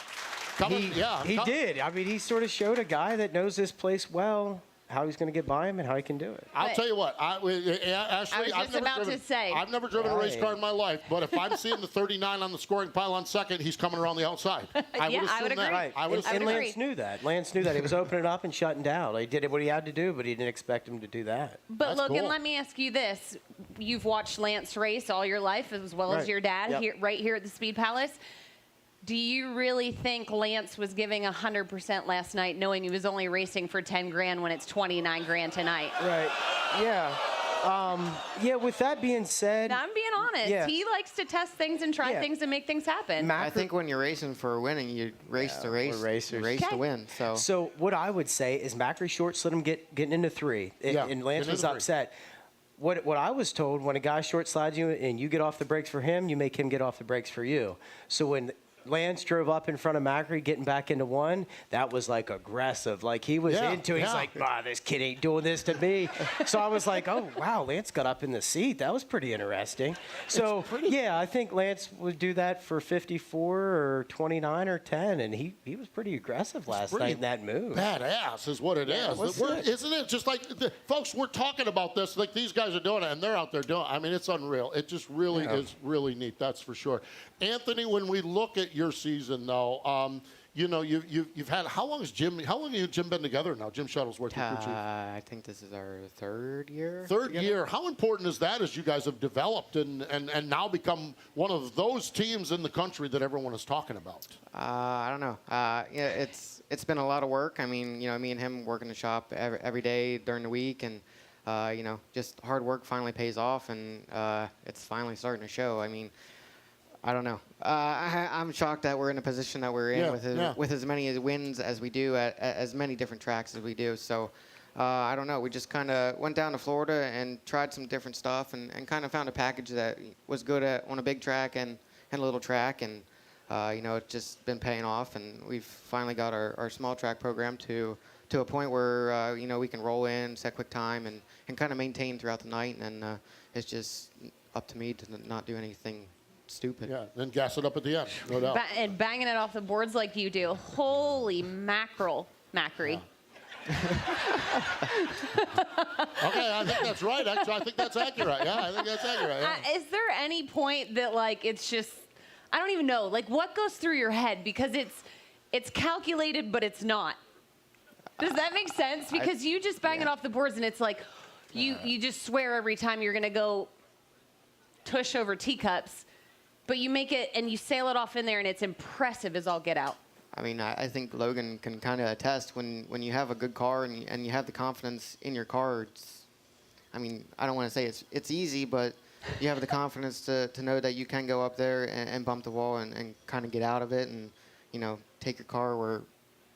He did. I mean, he sort of showed a guy that knows this place well how he's going to get by him and how he can do it. I'll tell you what, Ashley, I've never driven a race car in my life, but if I'm seeing the 39 on the scoring pile on second, he's coming around the outside. I would agree. Right. And Lance knew that. Lance knew that. He was opening up and shutting down. He did what he had to do, but he didn't expect him to do that. But That's Logan, cool. let me ask you this. You've watched Lance race all your life as well as your dad right here at the Speed Palace. Do you really think Lance was giving 100% last night, knowing he was only racing for 10 grand when it's 29 grand tonight? Right. Yeah. Yeah, with that being said... Now, I'm being honest. Yeah. He likes to test things and try things and make things happen. I think when you're racing for winning, you race to race. We're racers. You race to win. So what I would say is Macri short slid him getting into 3, and Lance was upset. What I was told, when a guy short slides you and you get off the brakes for him, you make him get off the brakes for you. So when Lance drove up in front of Macri, getting back into 1, that was like aggressive. Like he was into it. He's like, this kid ain't doing this to me. So I was like, oh, wow, Lance got up in the seat. That was pretty interesting. So, yeah, I think Lance would do that for 54 or 29 or 10, and he was pretty aggressive last night in that move. Badass is what it is. Isn't it? Just like, folks, we're talking about this like these guys are doing it, and they're out there doing it. I mean, it's unreal. It just really is really neat, that's for sure. Anthony, when we look at your season, though, you know, you've had, how long have you and Jim been together now? Jim Shuttlesworth, your crew chief. I think this is our 3rd year. Third year. How important is that as you guys have developed and now become one of those teams in the country that everyone is talking about? I don't know. Yeah, it's been a lot of work. I mean, you know, me and him work in the shop every day during the week, and you know, just hard work finally pays off, and it's finally starting to show. I mean, I don't know. I'm shocked that we're in a position that we're in with as many wins as we do at as many different tracks as we do. So I don't know. We just kind of went down to Florida and tried some different stuff and kind of found a package that was good on a big track and a little track. And, you know, it's just been paying off. And we've finally got our small track program to a point where, you know, we can roll in, set quick time, and kind of maintain throughout the night. And it's just up to me to not do anything stupid. Yeah, then gas it up at the end, no doubt. And banging it off the boards like you do. Holy mackerel, Macri. Okay, I think that's right. Actually, I think that's accurate. Yeah, I think that's accurate. Yeah. Is there any point that, like, it's just, I don't even know, like, what goes through your head? Because it's calculated, but it's not. Does that make sense? Because you just bang it off the boards, and it's like, you just swear every time you're going to go tush over teacups. But you make it and you sail it off in there, and it's impressive as all get out. I mean, I think Logan can kind of attest when you have a good car and you have the confidence in your car. I mean, I don't want to say it's easy, but you have the confidence to know that you can go up there and bump the wall and kind of get out of it and, you know, take your car where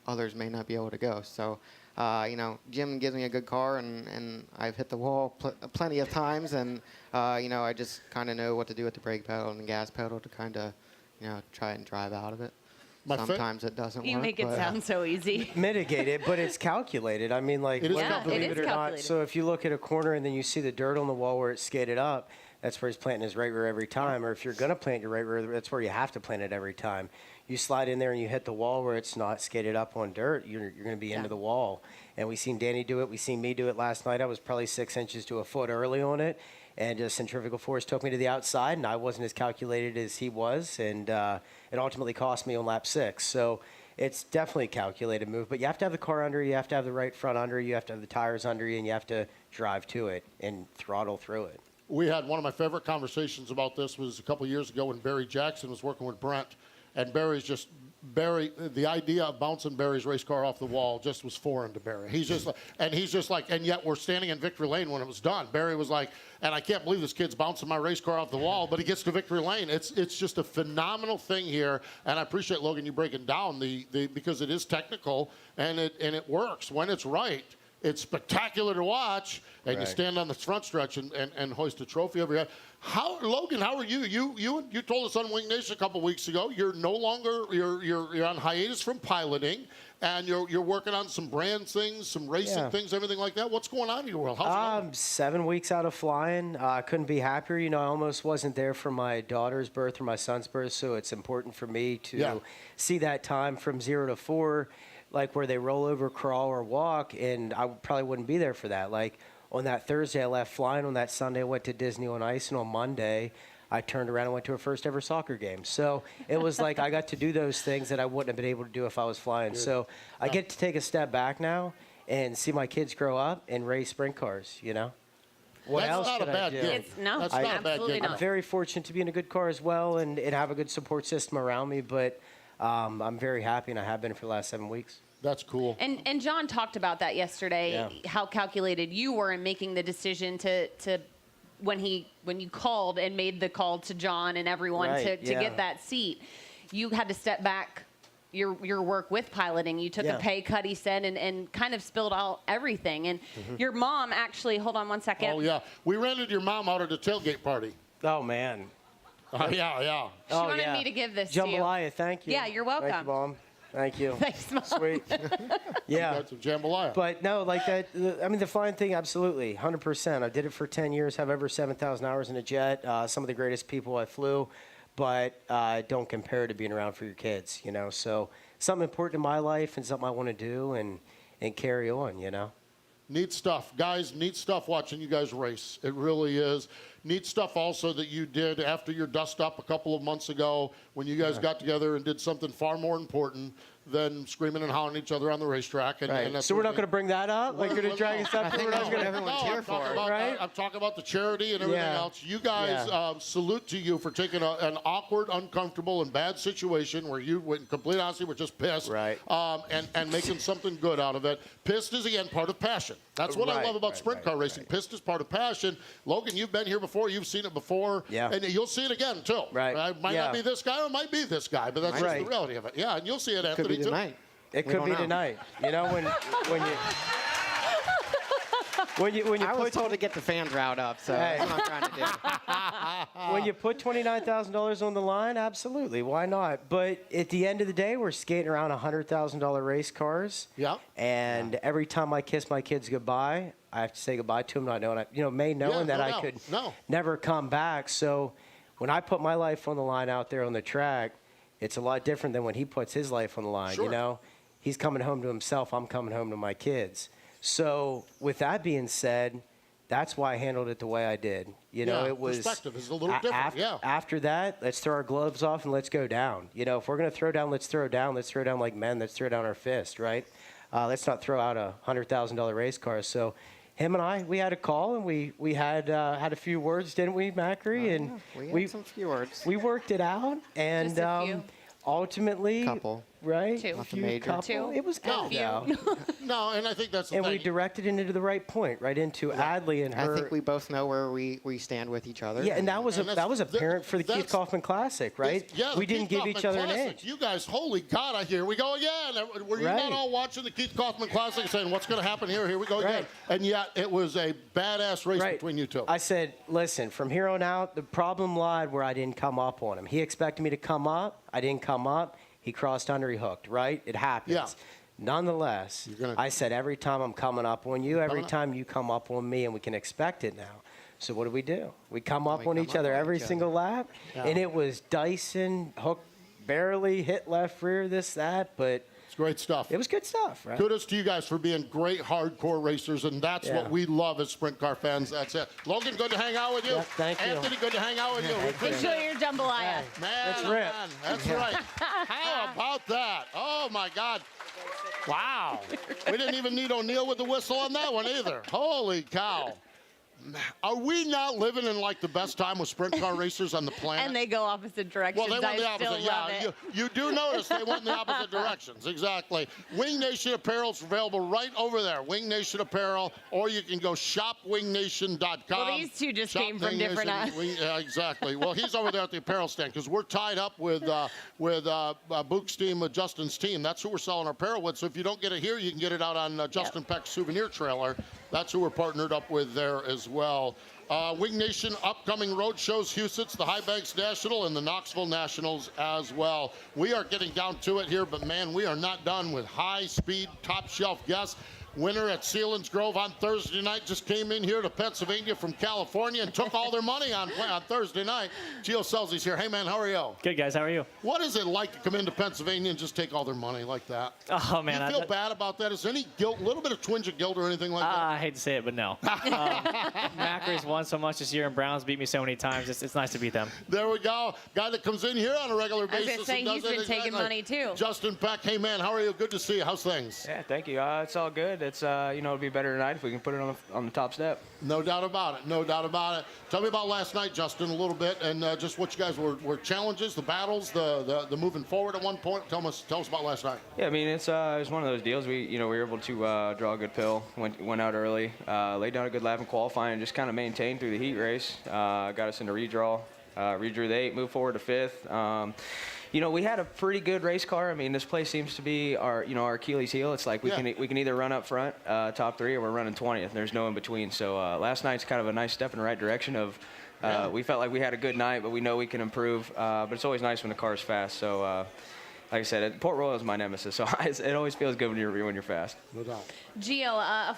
others may not be able to go. So, you know, Jim gives me a good car, and I've hit the wall plenty of times, and, you know, I just kind of know what to do with the brake pedal and the gas pedal to kind of, you know, try and drive out of it. Sometimes it doesn't work. You make it sound so easy. Mitigate it, but it's calculated. I mean, like, it is believe it or not. So if you look at a corner and then you see the dirt on the wall where it's skated up, that's where he's planting his right rear every time. Or if you're going to plant your right rear, that's where you have to plant it every time. You slide in there and you hit the wall where it's not skated up on dirt, you're going to be into the wall. And we seen Danny do it. We seen me do it last night. I was probably 6 inches to a foot early on it. And just centrifugal force took me to the outside, and I wasn't as calculated as he was. And it ultimately cost me on lap 6. So it's definitely a calculated move. But you have to have the car under you. You have to have the right front under you. You have to have the tires under you. And you have to drive to it and throttle through it. We had one of my favorite conversations about this was a couple years ago when Barry Jackson was working with Brent. And the idea of bouncing Barry's race car off the wall just was foreign to Barry. He's just like, and yet we're standing in victory lane when it was done. Barry was like, and I can't believe this kid's bouncing my race car off the wall, but he gets to victory lane. It's just a phenomenal thing here, and I appreciate, Logan, you breaking down because it is technical and it works when it's right. It's spectacular to watch, and you stand on the front stretch and hoist a trophy over here. Logan, how are you? You told us on Wing Nation a couple weeks ago you're no longer you're on hiatus from piloting, and you're working on some brand things, some racing things, everything like that. What's going on in your world? How's it going? 7 weeks out of flying. Couldn't be happier. I almost wasn't there for my daughter's birth or my son's birth, so it's important for me to see that time from 0 to 4. Like where they roll over, crawl, or walk, and I probably wouldn't be there for that. Like on that Thursday, I left flying. On that Sunday, I went to Disney on Ice, and on Monday, I turned around and went to a first ever soccer game. So it was like I got to do those things that I wouldn't have been able to do if I was flying. Good. So I get to take a step back now and see my kids grow up and race sprint cars, What That's else not could a bad I do? gig. That's not a bad gig. I'm very fortunate to be in a good car as well and have a good support system around me, but I'm very happy, and I have been for the last 7 weeks. That's cool. And John talked about that yesterday, how calculated you were in making the decision to when you called and made the call to John and everyone to get that seat. You had to step back your work with piloting. You took a pay cut, he said, and kind of spilled out everything. And your mom actually, hold on one second. Oh, yeah. We rented your mom out at a tailgate party. Oh, man. Yeah. She wanted me to give this to you. Jambalaya, thank you. Yeah, you're welcome. Thank you, Mom. Thank you. Thanks, Mom. Sweet. Yeah. Got some jambalaya. But no, like that, the flying thing, absolutely, 100%. I did it for 10 years, have over 7,000 hours in a jet, some of the greatest people I flew, but don't compare to being around for your kids, So something important in my life and something I want to do and carry on, Neat stuff. Guys, neat stuff watching you guys race. It really is. Neat stuff also that you did after your dust up a couple of months ago when you guys got together and did something far more important than screaming and hollering at each other on the racetrack. And that's so we're not going to bring that up? Like, you're going to drag us up? I think that's what everyone's here for. I'm talking about the charity and everything else. You guys, salute to you for taking an awkward, uncomfortable, and bad situation where you, in complete honesty, were just pissed. Right. And making something good out of it. Pissed is, again, part of passion. That's what I love about sprint car racing. Pissed is part of passion. Logan, you've been here before. You've seen it before. Yeah. And you'll see it again, too. Right. Might not be this guy or might be this guy, but that's just the reality of it. Yeah, and you'll see it, Anthony, too. Tonight. It could be tonight. When you I was told to get the fans riled up, so that's what I'm trying to do. When you put $29,000 on the line, absolutely, why not? But at the end of the day, we're skating around $100,000 race cars. Yeah. And every time I kiss my kids goodbye, I have to say goodbye to them, not knowing, I could never come back. So when I put my life on the line out there on the track, it's a lot different than when he puts his life on the line. Sure. He's coming home to himself. I'm coming home to my kids. So with that being said, that's why I handled it the way I did. It was perspective is a little different. After that, let's throw our gloves off and let's go down. If we're going to throw down, let's throw down. Let's throw down like men. Let's throw down our fist, right? Let's not throw out a $100,000 race car. So him and I, we had a call and we had a few words, didn't we, Macri? And we had some few words. We worked it out, and Just a few. Ultimately, couple. Right? Two. Nothing major. Couple. It was good. No, and I think that's the and thing. we directed it into the right point, right into Adley and her. I think we both know where we stand with each other. Yeah, and that was apparent for the Keith Kaufman Classic, right? Yeah, we didn't give each other an inch. You guys, holy God, here we go again. Were you not all watching the Keith Kaufman Classic saying, what's going to happen here? Here we go again. And yet it was a badass race between you two. I said, listen, from here on out, the problem lied where I didn't come up on him. He expected me to come up. I didn't come up. He crossed under, he hooked, right? It happens. Yeah. Nonetheless, I said every time I'm coming up on you, every time you come up on me, and we can expect it now. So what do? We come up on each other every single lap, and it was Dyson, hook, barely hit left rear, this, that, but it's great stuff. It was good stuff, right? Kudos to you guys for being great hardcore racers, and that's what we love as sprint car fans. That's it. Logan, good to hang out with you. Yep, thank you. Anthony, good to hang out with you. Enjoy your jambalaya. Man, Let's rip. man, that's right. How about that? Oh, my God. Wow. We didn't even need O'Neill with the whistle on that one either. Holy cow. Are we not living in like the best time with sprint car racers on the planet? And they go opposite directions. Well, they went the opposite. Yeah, you do notice they went in the opposite directions. Exactly. Wing Nation Apparel is available right over there. Wing Nation Apparel, or you can go shopwingnation.com. Well, these two just came from different exactly. Well, he's over there at the apparel stand because we're tied up with Book's team, with Justin's team. That's who we're selling our apparel with. So if you don't get it here, you can get it out on Justin Peck's souvenir trailer. That's who we're partnered up with there as well. Wing Nation upcoming road shows, Huset's, the High Banks National, and the Knoxville Nationals as well. We are getting down to it here, but man, we are not done with high-speed, top-shelf guests. Winner at Sealands Grove on Thursday night just came in here to Pennsylvania from California and took all their money on Thursday night. Geo Scelzi's here. Hey, man, how are you? Good, guys. How are you? What is it like to come into Pennsylvania and just take all their money like that? Oh, man. Do you feel bad about that? Is there any guilt, a little bit of twinge of guilt or anything like that? I hate to say it, but no. Macri's won so much this year, and Browns beat me so many times. It's nice to beat them. There we go. Guy that comes in here on a regular basis. I was going to say, he's been taking money, too. Justin Peck. Hey, man, how are you? Good to see you. How's things? Yeah, thank you. It's all good. It's, it'll be better tonight if we can put it on the top step. No doubt about it. No doubt about it. Tell me about last night, Justin, a little bit, and just what you guys were challenges, the battles, the moving forward at one point. Tell us about last night. Yeah, I mean, it was one of those deals. We were able to draw a good pill, went out early, laid down a good lap in qualifying, and just kind of maintained through the heat race. Got us into redraw, redrew the 8, moved forward to 5th. We had a pretty good race car. I mean, this place seems to be our Achilles heel. It's like we can either run up front, top 3, or we're running 20th. There's no in between. So last night's kind of a nice step in the right direction. We felt like we had a good night, but we know we can improve. But it's always nice when the car's fast. So. Like I said, Port Royal is my nemesis, so it always feels good when you're fast. No doubt. Geo, a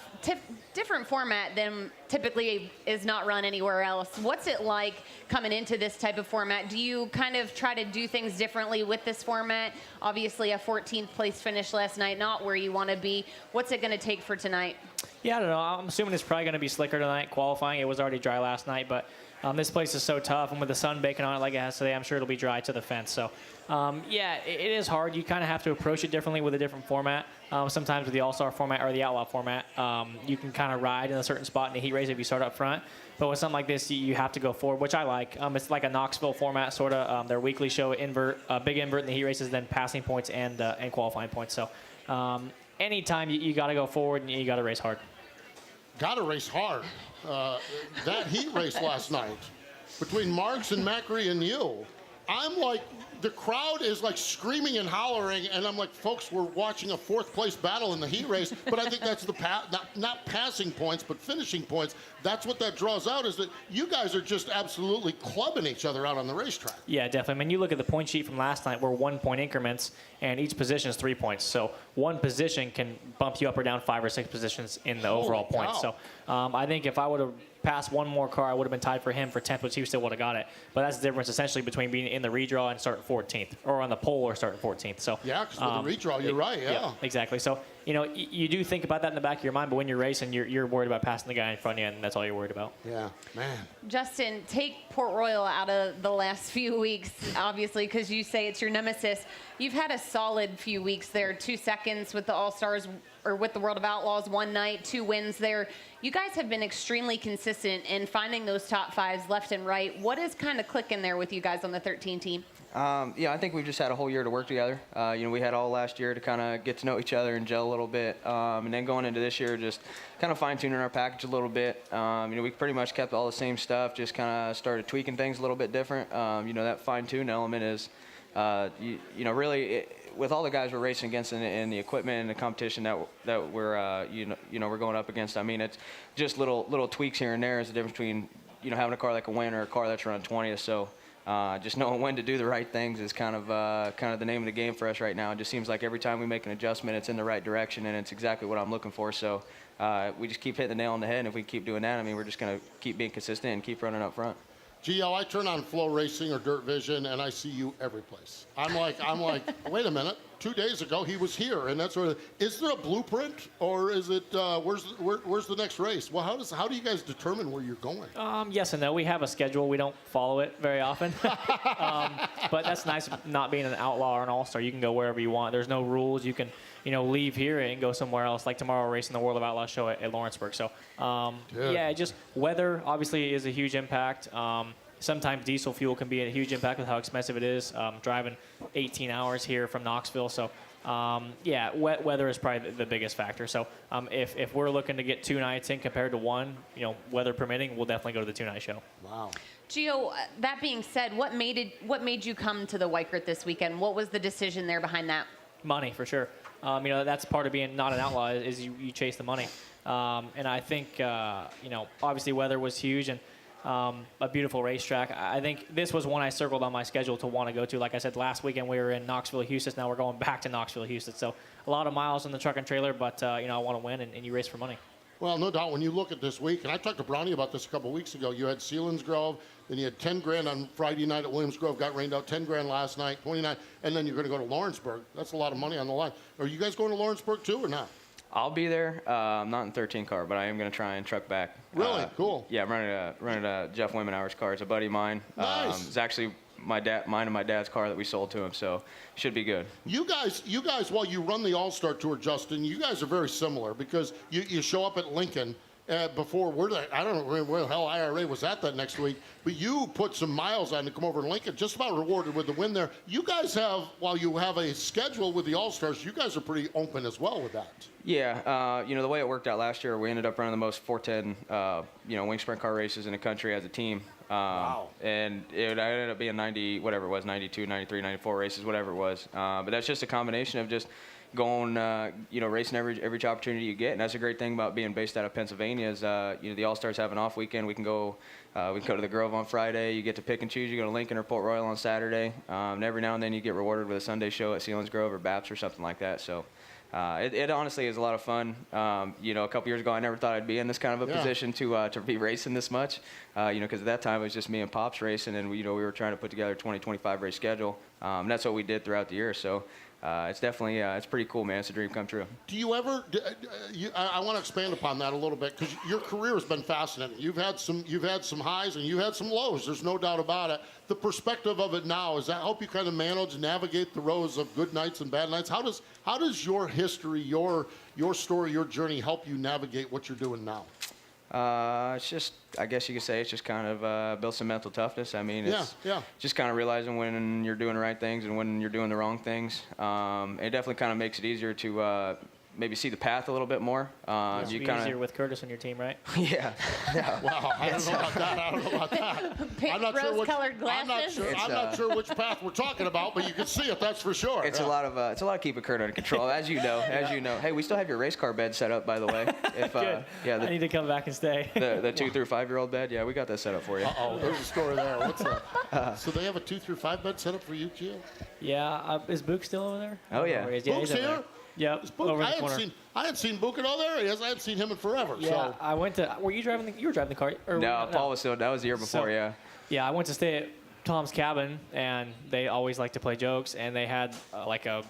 different format than typically is not run anywhere else. What's it like coming into this type of format? Do you kind of try to do things differently with this format? Obviously, a 14th place finish last night, not where you want to be. What's it going to take for tonight? Yeah, I don't know. I'm assuming it's probably going to be slicker tonight. Qualifying, it was already dry last night, but this place is so tough, and with the sun baking on it like it has today, I'm sure it'll be dry to the fence. So, it is hard. You kind of have to approach it differently with a different format. Sometimes with the All-Star format or the Outlaw format, you can kind of ride in a certain spot in the heat race if you start up front. But with something like this, you have to go forward, which I like. It's like a Knoxville format, sort of. Their weekly show, big invert in the heat races, then passing points and qualifying points. So, anytime you got to go forward and you got to race hard. Got to race hard. That heat race last night between Marks and Macri and you, I'm like, the crowd is like screaming and hollering, and I'm like, folks, we're watching a 4th place battle in the heat race, but I think that's the not passing points, but finishing points. That's what that draws out, is that you guys are just absolutely clubbing each other out on the racetrack. Yeah, definitely. I mean, you look at the point sheet from last night, we're 1-point increments, and each position is 3 points. So one position can bump you up or down 5 or 6 positions in the overall points. So I think if I would have passed one more car, I would have been tied for him for 10th, which he still would have got it. But that's the difference essentially between being in the redraw and starting 14th, or on the pole or starting 14th. So yeah, because with the redraw, you're right. Yeah, exactly. So you do think about that in the back of your mind, but when you're racing, you're worried about passing the guy in front of you, and that's all you're worried about. Yeah, man. Justin, take Port Royal out of the last few weeks, obviously, because you say it's your nemesis. You've had a solid few weeks there, 2 seconds with the All-Stars, or with the World of Outlaws one night, 2 wins there. You guys have been extremely consistent in finding those top 5s left and right. What is kind of clicking there with you guys on the 13 team? I think we've just had a whole year to work together. We had all last year to kind of get to know each other and gel a little bit. And then going into this year, just kind of fine-tuning our package a little bit. We pretty much kept all the same stuff, just kind of started tweaking things a little bit different. That fine-tune element is, really, with all the guys we're racing against in the equipment and the competition that we're we're going up against. I mean, it's just little tweaks here and there is the difference between having a car that can win or a car that's running 20th. So just knowing when to do the right things is kind of the name of the game for us right now. It just seems like every time we make an adjustment, it's in the right direction, and it's exactly what I'm looking for. So we just keep hitting the nail on the head, and if we keep doing that, I mean, we're just going to keep being consistent and keep running up front. Geo, I turn on Flow Racing or Dirt Vision, and I see you every place. I'm like, wait a minute. 2 days ago, he was here, and that's sort of. Is there a blueprint, or is it where's the next race? Well, how do you guys determine where you're going? Yes and no. We have a schedule. We don't follow it very often, but that's nice. Not being an outlaw or an all-star, you can go wherever you want. There's no rules. You can, leave here and go somewhere else. Like tomorrow, we're racing the World of Outlaws show at Lawrenceburg. So, just weather obviously is a huge impact. Sometimes diesel fuel can be a huge impact with how expensive it is. Driving 18 hours here from Knoxville. So, wet weather is probably the biggest factor. So, if we're looking to get 2 nights in compared to one, weather permitting, we'll definitely go to the 2-night show. Wow. Geo, that being said, what made you come to the Weikert this weekend? What was the decision there behind that? Money, for sure. That's part of being not an outlaw is you chase the money. And I think, obviously weather was huge and a beautiful racetrack. I think this was one I circled on my schedule to want to go to. Like I said, last weekend we were in Knoxville, Houston. Now we're going back to Knoxville, Houston. So a lot of miles in the truck and trailer, but, I want to win, and you race for money. Well, no doubt. When you look at this week, and I talked to Brownie about this a couple of weeks ago, you had Selinsgrove, then you had 10 grand on Friday night at Williams Grove, got rained out, 10 grand last night, 29, and then you're going to go to Lawrenceburg. That's a lot of money on the line. Are you guys going to Lawrenceburg too or not? I'll be there. I'm not in 13 car, but I am going to try and truck back. Really? Cool. Yeah, I'm running a Jeff Wimenauer's car. It's a buddy of mine. Nice. It's actually mine and my dad's car that we sold to him, so should be good. You guys, while you run the All-Star Tour, Justin, you guys are very similar because you show up at Lincoln before I don't know where the hell IRA was at that next week, but you put some miles on to come over to Lincoln, just about rewarded with the win there. You guys have, while you have a schedule with the All-Stars, you guys are pretty open as well with that. Yeah, the way it worked out last year, we ended up running the most 410, wing sprint car races in the country as a team. Wow. And I ended up being 90, whatever it was, 92, 93, 94 races, whatever it was. But that's just a combination of just going, racing every opportunity you get. And that's a great thing about being based out of Pennsylvania is, the All-Stars have an off weekend. We can go to the Grove on Friday. You get to pick and choose. You go to Lincoln or Port Royal on Saturday. And every now and then you get rewarded with a Sunday show at Selinsgrove or BAPS or something like that. So it honestly is a lot of fun. A couple years ago, I never thought I'd be in this kind of a position to be racing this much. Because at that time it was just me and Pops racing, and we were trying to put together a 20-25 race schedule. And that's what we did throughout the year. So it's definitely it's pretty cool, man. It's a dream come true. Do you ever? I want to expand upon that a little bit because your career has been fascinating. You've had some highs and you've had some lows. There's no doubt about it. The perspective of it now, does that help you kind of manage, navigate the rows of good nights and bad nights? How does your history, your story, your journey help you navigate what you're doing now? It's just, I guess you could say it's just kind of built some mental toughness. I mean, it's just kind of realizing when you're doing the right things and when you're doing the wrong things. It definitely kind of makes it easier to maybe see the path a little bit more. It's easier with Curtis on your team, right? Yeah. Wow, I don't know about that. Pink rose-colored glasses. I'm not sure which path we're talking about, but you can see it. That's for sure. It's a lot of keeping Kurt under control, as you know. Hey, we still have your race car bed set up, by the way. Good. I need to come back and stay. The 2 through 5-year-old bed. Yeah, we got that set up for you. There's a story there. What's that? So they have a 2 through 5 bed set up for you, Gio? Yeah. Is Book still over there? Oh yeah. Book's here. Yep. I hadn't seen Book at all there. He is. I hadn't seen him in forever. Yeah, so. I went to. Were you driving the car? No, Paul was still. That was the year before. Yeah. Yeah, I went to stay at Tom's cabin, and they always like to play jokes, and they had like a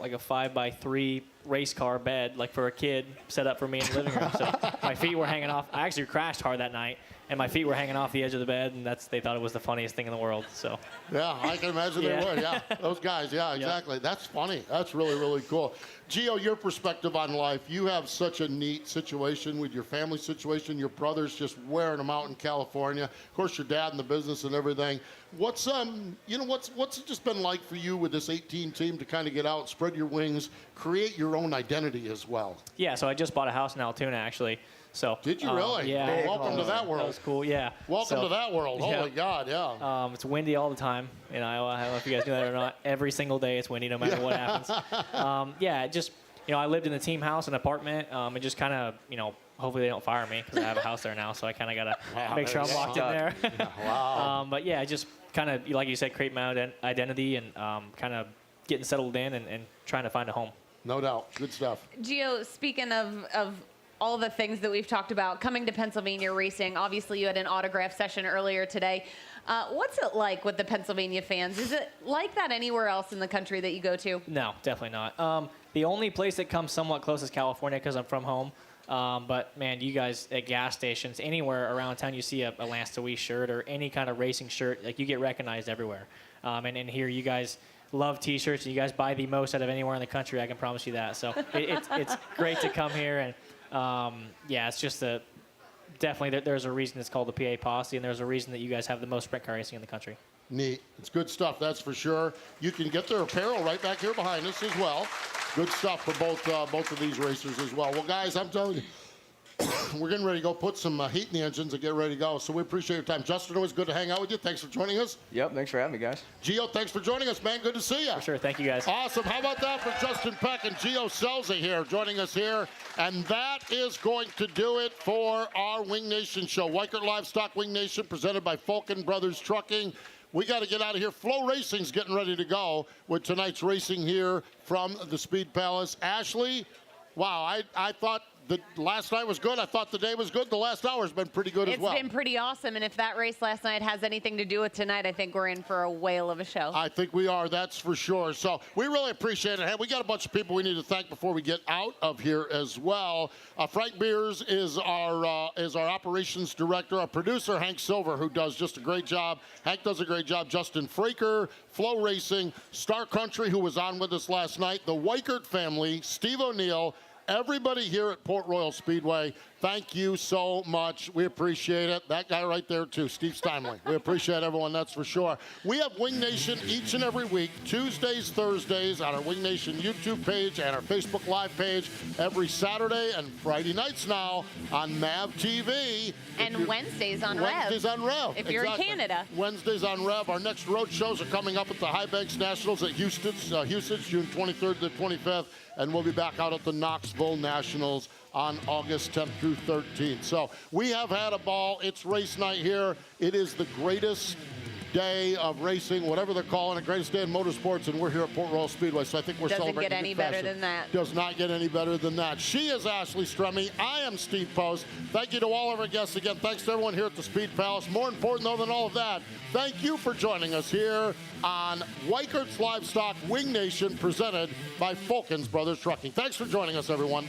5x3 race car bed, like for a kid, set up for me in the living room. So my feet were hanging off. I actually crashed hard that night, and my feet were hanging off the edge of the bed, and they thought it was the funniest thing in the world. So. Yeah, I can imagine they would. Yeah, those guys. Yeah, exactly. Yep. That's funny. That's really, really cool. Gio, your perspective on life. You have such a neat situation with your family situation. Your brother's just wearing them out in California. Of course, your dad in the business and everything. What's it just been like for you with this 18 team to kind of get out, spread your wings, create your own identity as well? Yeah. So I just bought a house in Altoona, actually. So, did you really? Yeah. Well, welcome to that world. That was cool. Yeah. Welcome to that world. Yeah. Holy God, yeah. It's windy all the time in Iowa. I don't know if you guys know that or not. Every single day it's windy, no matter what happens. I lived in the team house, an apartment, and just kind of, hopefully they don't fire me because I have a house there now, so I kind of got to make sure I'm locked in there. But yeah, just kind of, like you said, create my identity and kind of getting settled in and trying to find a home. No doubt. Good stuff. Geo, speaking of all the things that we've talked about, coming to Pennsylvania racing, obviously you had an autograph session earlier today. What's it like with the Pennsylvania fans? Is it like that anywhere else in the country that you go to? No, definitely not. The only place that comes somewhat close is California because I'm from home. But, man, you guys at gas stations, anywhere around town, you see a Lance Dewease shirt or any kind of racing shirt, like you get recognized everywhere. And in here, you guys love T-shirts. And you guys buy the most out of anywhere in the country, I can promise you that. So it's great to come here. And, yeah, it's just definitely there's a reason it's called the PA Posse, and there's a reason that you guys have the most sprint car racing in the country. Neat. It's good stuff, that's for sure. You can get their apparel right back here behind us as well. Good stuff for both of these racers as well. Well, guys, I'm telling you, we're getting ready to go put some heat in the engines and get ready to go. So we appreciate your time. Justin, always good to hang out with you. Thanks for joining us. Yep, thanks for having me, guys. Geo, thanks for joining us, man. Good to see you. For sure. Thank you, guys. Awesome. How about that for Justin Peck and Geo Scelzi here, joining us here. And that is going to do it for our Wing Nation show. Weikert Livestock Wing Nation, presented by Falcon Brothers Trucking. We got to get out of here. Flow Racing's getting ready to go with tonight's racing here from the Speed Palace. Ashley, wow, I thought the last night was good. I thought the day was good. The last hour's been pretty good as well. It's been pretty awesome, and if that race last night has anything to do with tonight, I think we're in for a whale of a show. I think we are, that's for sure. So we really appreciate it. Hey, we got a bunch of people we need to thank before we get out of here as well. Frank Beers is our operations director. Our producer, Hank Silver, who does just a great job. Hank does a great job. Justin Fraker, Flow Racing, Star Country, who was on with us last night, the Weikert family, Steve O'Neill, everybody here at Port Royal Speedway, thank you so much. We appreciate it. That guy right there, too, Steve Steinley. We appreciate everyone, that's for sure. We have Wing Nation each and every week, Tuesdays, Thursdays, on our Wing Nation YouTube page and our Facebook Live page, every Saturday and Friday nights now on MAV TV. And Wednesdays on Rev. Wednesdays on Rev. If you're in Canada. Wednesdays on Rev. Our next road shows are coming up at the High Banks Nationals at Houston, June 23rd to 25th. And we'll be back out at the Knoxville Nationals on August 10th through 13th. So we have had a ball. It's race night here. It is the greatest day of racing, whatever they're calling it, greatest day in motorsports, and we're here at Port Royal Speedway, so I think we're celebrating. Doesn't get any better than that. Does not get any better than that. She is Ashley Stremme. I am Steve Post. Thank you to all of our guests again. Thanks to everyone here at the Speed Palace. More important, though, than all of that, thank you for joining us here on Weikert's Livestock Wing Nation, presented by Falcons Brothers Trucking. Thanks for joining us, everyone.